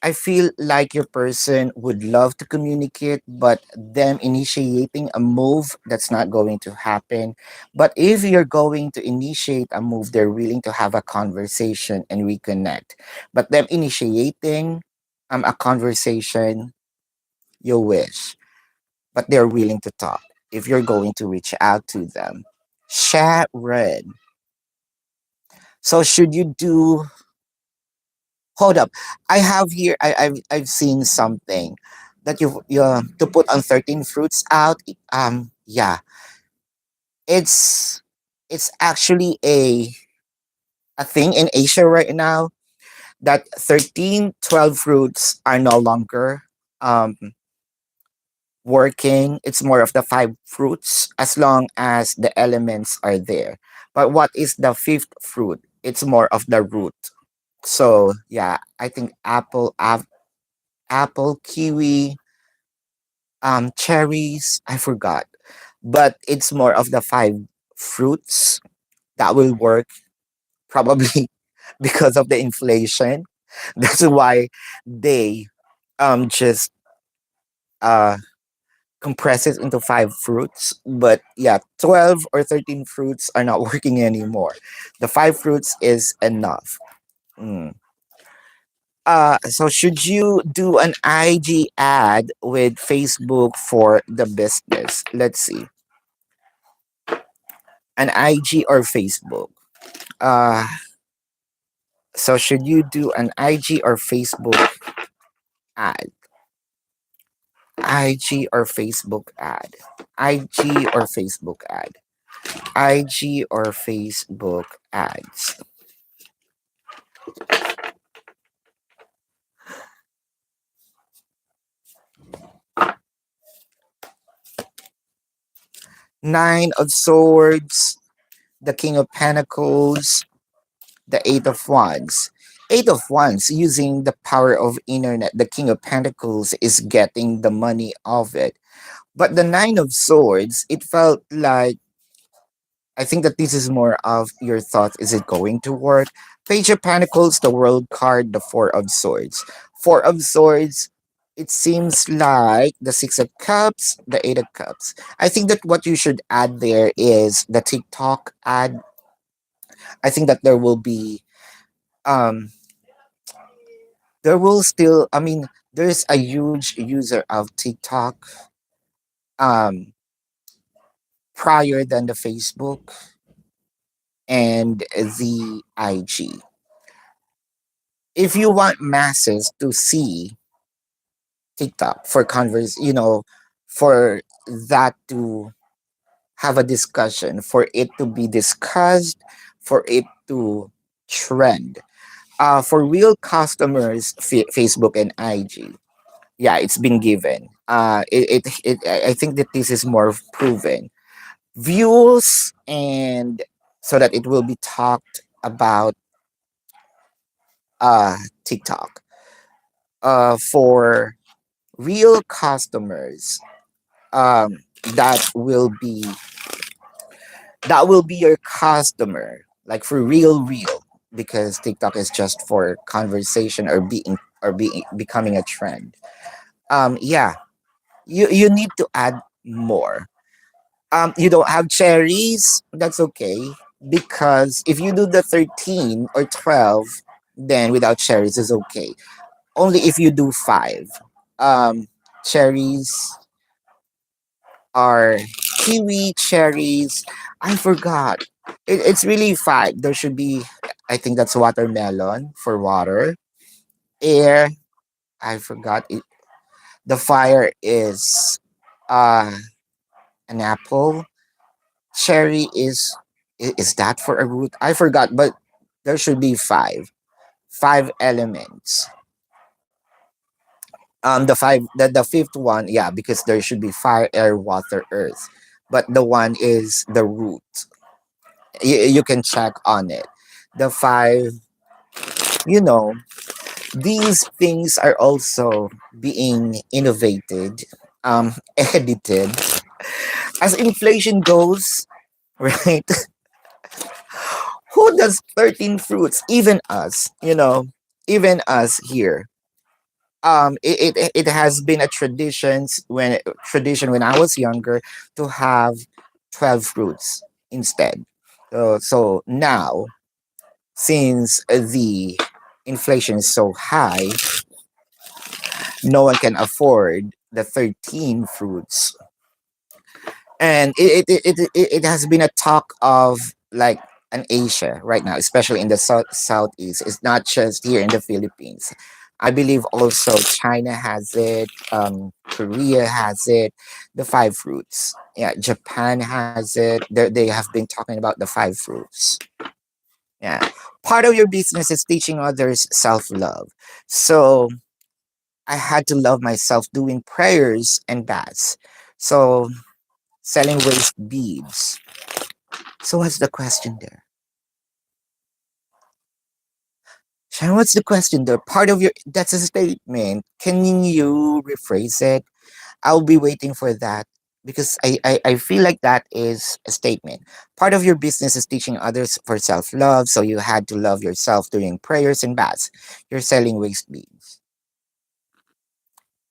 I feel like your person would love to communicate, but them initiating a move, that's not going to happen. But if you're going to initiate a move, they're willing to have a conversation and reconnect. But them initiating a conversation, you wish, but they're willing to talk if you're going to reach out to them. Sharon. So should you do hold up. I have here. I've seen something that you to put on 13 fruits out. Yeah, it's it's actually a thing in Asia right now that 13, 12 fruits are no longer um working. It's more of the five fruits as long as the elements are there. But what is the fifth fruit? It's more of the root. So yeah, I think apple, kiwi, cherries, I forgot. But it's more of the five fruits that will work probably because of the inflation. That's why they just uh compress it into five fruits. But yeah, 12 or 13 fruits are not working anymore. The five fruits is enough. Mm. So should you do an IG ad with Facebook for the business? Let's see. An IG or Facebook? Uh, so should you do an IG or Facebook ad? IG or Facebook ad? IG or Facebook ad? IG or Facebook ads? Nine of Swords, the King of Pentacles, the Eight of Wands. Eight of Wands, using the power of internet, the King of Pentacles is getting the money of it. But the Nine of Swords, it felt like, I think that this is more of your thoughts. Is it going to work? Page of Pentacles, the World card, the Four of Swords. Four of Swords, it seems like the Six of Cups, the Eight of Cups. I think that what you should add there is the TikTok ad. I think that um there will still, I mean, there's a huge user of TikTok um prior than the Facebook and the IG. If you want masses to see TikTok for for that to have a discussion, for it to be discussed, for it to trend. For real customers, Facebook and IG, yeah, it's been given. I think that this is more proven. Views, and so that it will be talked about TikTok. For real customers, um that will be your customer, like for real, because TikTok is just for conversation or being becoming a trend. Yeah, you need to add more. You don't have cherries, that's okay, because if you do the 13 or 12, then without cherries is okay. Only if you do 5 cherries are kiwi cherries. I forgot. It's really 5. There should be, I think that's watermelon for water. Air, I forgot it. The fire is uh an apple. Cherry is that for a root? I forgot, but there should be 5. 5 elements. The fifth one, yeah, because there should be fire, air, water, earth. But the one is the root. You can check on it. The 5, you know, these things are also being innovated, edited as inflation goes, right? Who does 13 fruits? Even us, even us here. It has been a tradition when I was younger to have 12 fruits instead. So now, since the inflation is so high, no one can afford the 13 fruits. And it has been a talk of like an Asia right now, especially in the southeast. It's not just here in the Philippines. I believe also China has it, Korea has it, the 5 fruits. Yeah, Japan has it. They have been talking about the 5 fruits. Yeah. Part of your business is teaching others self love. So I had to love myself doing prayers and baths. So selling waste beads. So what's the question there? Sharon, what's the question there? Part of your, that's a statement. Can you rephrase it? I'll be waiting for that because I feel like that is a statement. Part of your business is teaching others for self love. So you had to love yourself during prayers and baths. You're selling waste beads.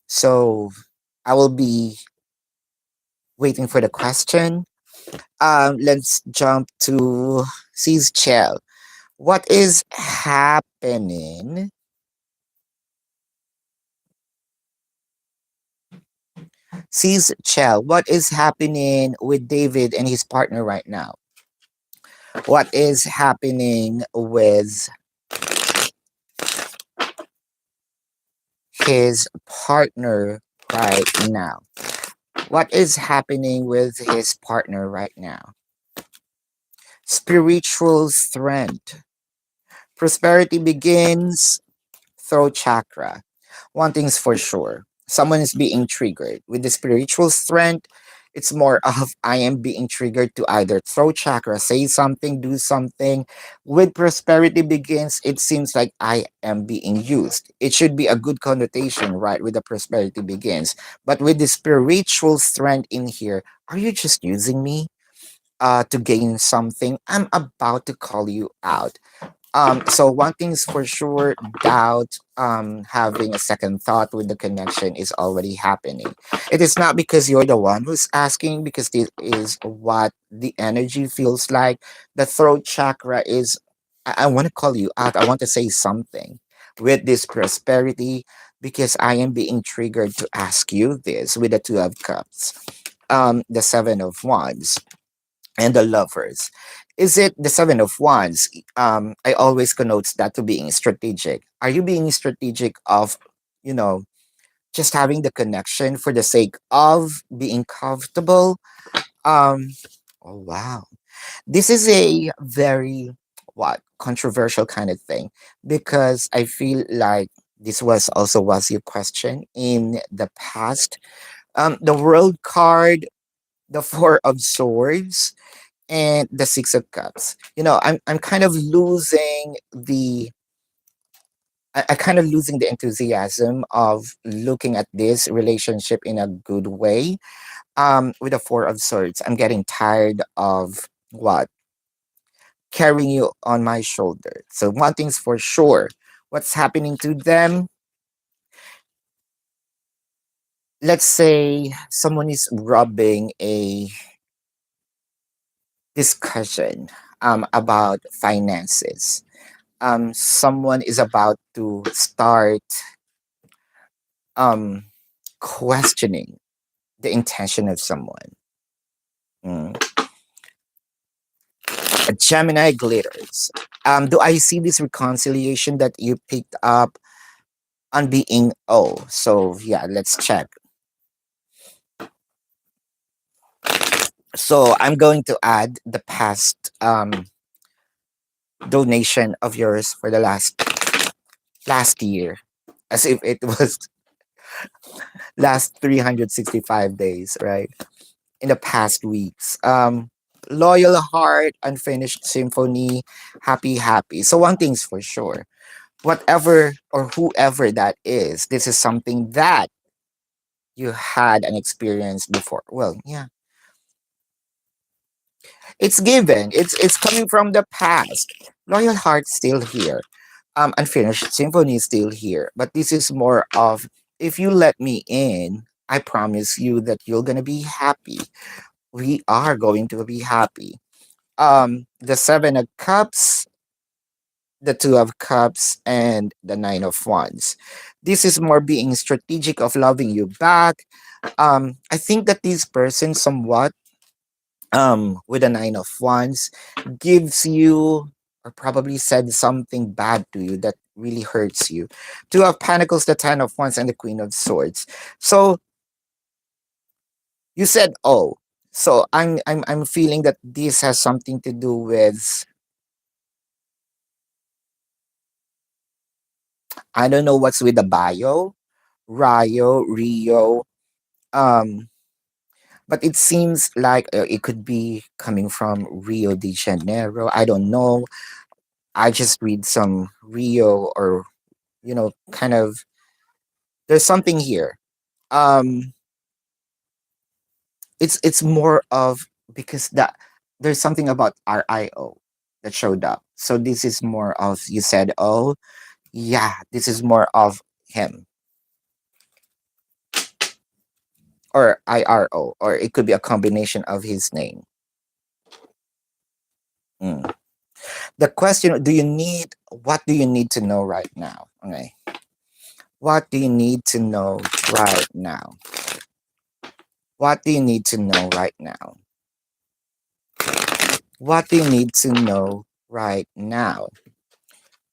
So I will be waiting for the question. Let's jump to C's Chell. What is happening? C's Chell, what is happening with David and his partner right now? What is happening with his partner right now? What is happening with his partner right now? Spiritual strength. Prosperity begins throat chakra. One thing's for sure. Someone is being triggered. With the spiritual strength, it's more of I am being triggered to either throat chakra, say something, do something. With prosperity begins, it seems like I am being used. It should be a good connotation, right? With the prosperity begins. But with the spiritual strength in here, are you just using me to gain something? I'm about to call you out. So one thing's for sure, doubt, having a second thought with the connection is already happening. It is not because you're the one who's asking, because this is what the energy feels like. The throat chakra is, I want to call you out. I want to say something with this prosperity because I am being triggered to ask you this with the Two of Cups, the Seven of Wands and the lovers. Is it the Seven of Wands? I always connotes that to being strategic. Are you being strategic of, you know, just having the connection for the sake of being comfortable? Um, oh wow, this is a very what controversial kind of thing because I feel like this was also was your question in the past. The World card, the Four of Swords and the Six of Cups. I'm kind of losing the I kind of losing the enthusiasm of looking at this relationship in a good way. With the Four of Swords, I'm getting tired of what carrying you on my shoulder. So one thing's for sure, what's happening to them? Let's say someone is rubbing a discussion about finances. Someone is about to start um, questioning the intention of someone. Mm. A Gemini glitters. Do I see this reconciliation that you picked up on being O? So yeah, let's check. So I'm going to add the past donation of yours for the last year, as if it was last 365 days, right? In the past weeks. Loyal heart, unfinished symphony, happy, happy. So one thing's for sure. Whatever or whoever that is, this is something that you had an experience before. Well, yeah. It's given. It's coming from the past. Loyal heart still here. Unfinished symphony is still here. But this is more of if you let me in, I promise you that you're gonna be happy. We are going to be happy. The Seven of Cups, the Two of Cups, and the Nine of Wands. This is more being strategic of loving you back. I think that this person somewhat with the Nine of Wands gives you or probably said something bad to you that really hurts you. Two of Pentacles, the Ten of Wands, and the Queen of Swords. So you said oh. So I'm feeling that this has something to do with I don't know what's with the bio, Rio, um, but it seems like it could be coming from Rio de Janeiro. I don't know. I just read some Rio or kind of there's something here. Um, it's more of because that there's something about RIO that showed up. So this is more of you said, oh yeah, this is more of him. or IRO, or it could be a combination of his name. Mm. The question, what do you need to know right now? Okay. What do you need to know right now? What do you need to know right now? What do you need to know right now?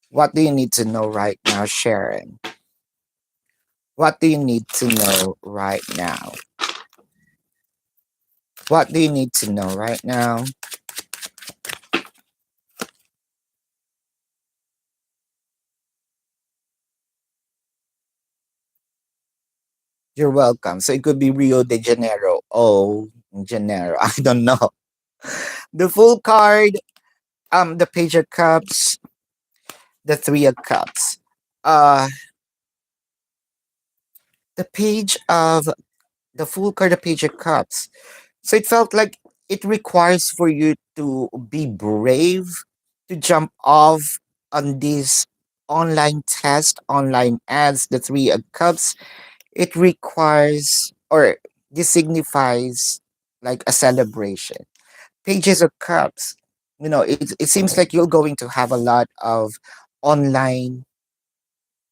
What do you need to know right now, Sharon? What do you need to know right now? What do you need to know right now? You're welcome. So it could be Rio de Janeiro. Oh, Janeiro. I don't know. The full card, the Page of Cups, the Three of Cups. Uh, the page of the full card, the Page of Cups. So it felt like it requires for you to be brave, to jump off on this online test, online ads, the Three of Cups. It requires, or this signifies like a celebration. Pages of Cups, it seems like you're going to have a lot of online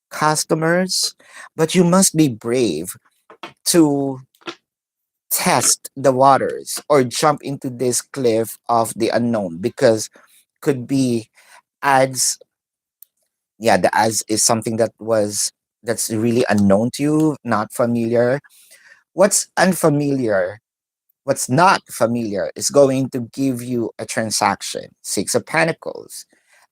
customers, but you must be brave to test the waters or jump into this cliff of the unknown, because could be ads. Yeah, the ads is something that's really unknown to you, not familiar. What's unfamiliar, what's not familiar is going to give you a transaction. Six of Pentacles,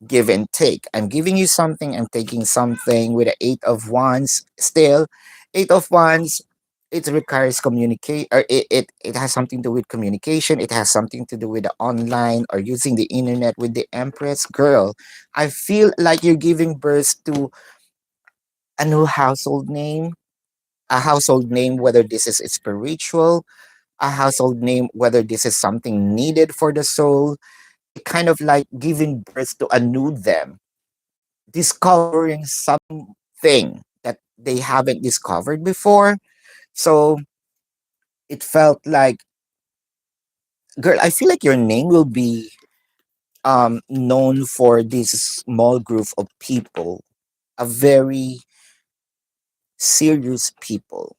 give and take. I'm giving you something, I'm taking something with the Eight of Wands. Still, Eight of Wands, it requires communicate, or it has something to do with communication. It has something to do with the online or using the internet with the Empress. Girl, I feel like you're giving birth to a new household name. A household name, whether this is spiritual, a household name, whether this is something needed for the soul, kind of like giving birth to a new them, discovering something that they haven't discovered before. So it felt like, girl, I feel like your name will be known for this small group of people, a very serious people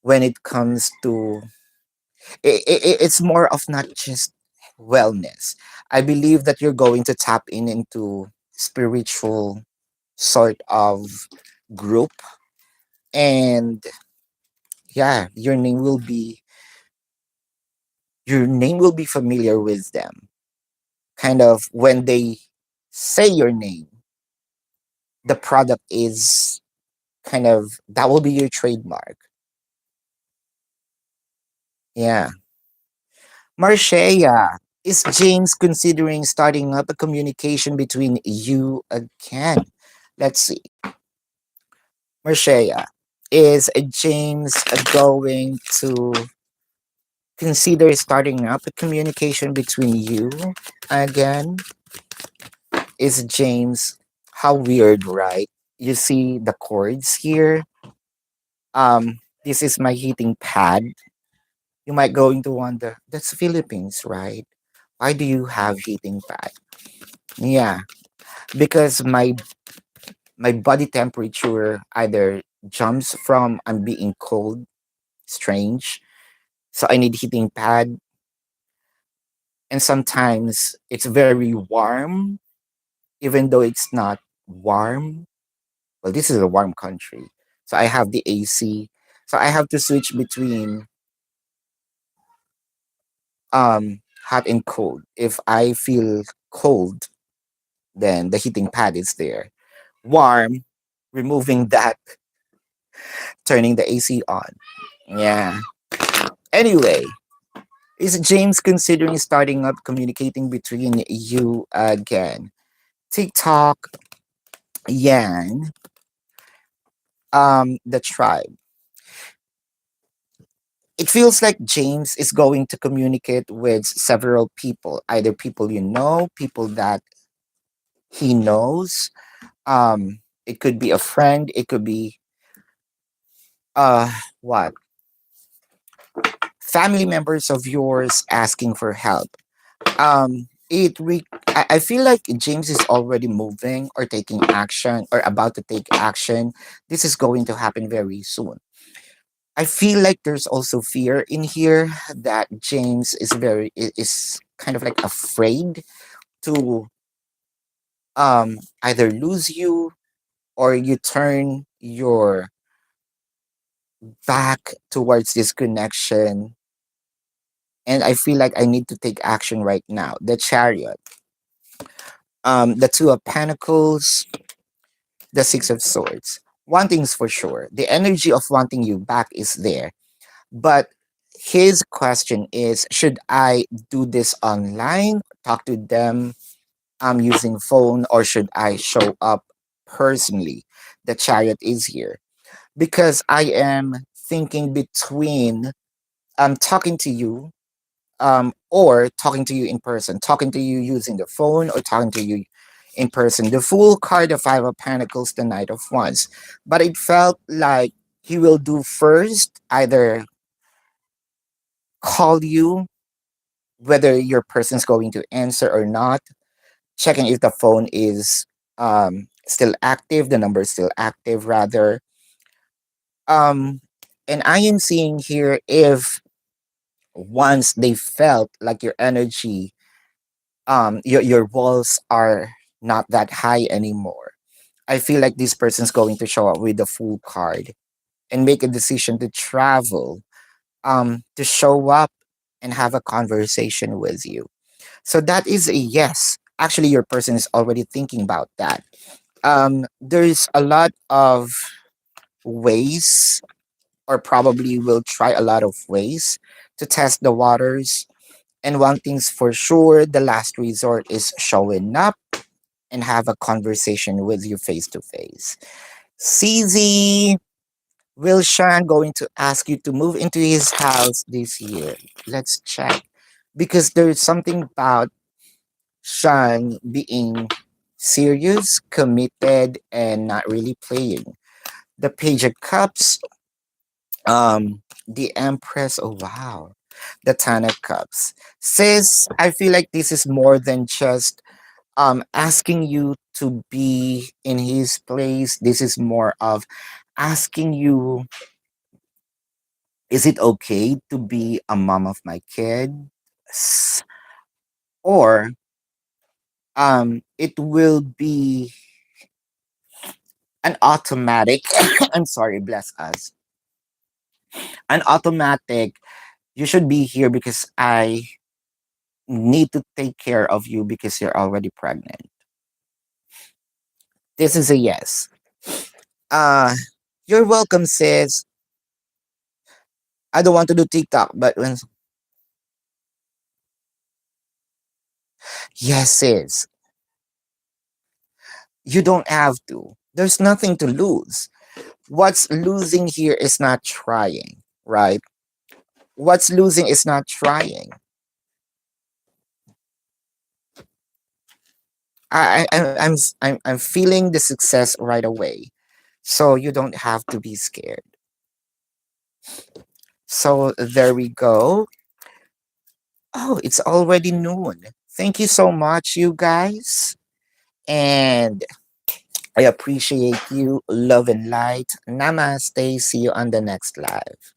when it comes to it's more of not just wellness. I believe that you're going to tap into spiritual sort of group, and yeah, your name will be familiar with them. Kind of when they say your name, the product is kind of that will be your trademark. Yeah. Marcia, is James considering starting up a communication between you again? Let's see. Marcia, is James going to consider starting up a communication between you again? Is James, how weird, right? You see the chords here. This is my heating pad. You might going to wonder, that's Philippines, right? Why do you have heating pad? Yeah, because my body temperature either jumps from I'm being cold, strange, so I need heating pad, and sometimes it's very warm, even though it's not warm. Well, this is a warm country, so I have the AC, so I have to switch between hot and cold. If I feel cold, then the heating pad is there. Warm, removing that, turning the AC on. Yeah. Anyway, is James considering starting up communicating between you again? TikTok, Yan, the tribe. It feels like James is going to communicate with several people, either people you know, people that he knows. It could be a friend, it could be uh what? family members of yours asking for help. I feel like James is already moving or taking action or about to take action. This is going to happen very soon. I feel like there's also fear in here that James is kind of like afraid to either lose you or you turn your back towards this connection. And I feel like I need to take action right now. The Chariot, the Two of Pentacles, the Six of Swords. One thing's for sure, the energy of wanting you back is there. But his question is, should I do this online, talk to them using phone, or should I show up personally? The Chariot is here because I am thinking between talking to you or talking to you in person, talking to you using the phone or talking to you in person. The Fool card, the Five of Pentacles, the Knight of Wands. But it felt like he will do first either call you, whether your person's going to answer or not, checking if the phone is still active, the number is still active, rather. Um, and I am seeing here if once they felt like your energy, your walls are not that high anymore. I feel like this person's going to show up with the Fool card and make a decision to travel, to show up and have a conversation with you. So that is a yes. Actually, your person is already thinking about that. There's a lot of ways, or probably will try a lot of ways to test the waters. And one thing's for sure, the last resort is showing up and have a conversation with you face to face. CZ, will Sean going to ask you to move into his house this year? Let's check. Because there's something about Sean being serious, committed, and not really playing. The Page of Cups, the Empress, oh wow. The Ten of Cups. Sis, I feel like this is more than just asking you to be in his place. This is more of asking you, is it okay to be a mom of my kid? Or it will be an automatic I'm sorry, bless us. An automatic, you should be here because I need to take care of you because you're already pregnant. This is a yes. Uh you're welcome, sis. I don't want to do TikTok, but when yes, sis, you don't have to. There's nothing to lose. What's losing here is not trying, right? What's losing is not trying. I'm feeling the success right away, so you don't have to be scared. So there we go. Oh, it's already noon. Thank you so much, you guys, and I appreciate you. Love and light. Namaste. See you on the next live.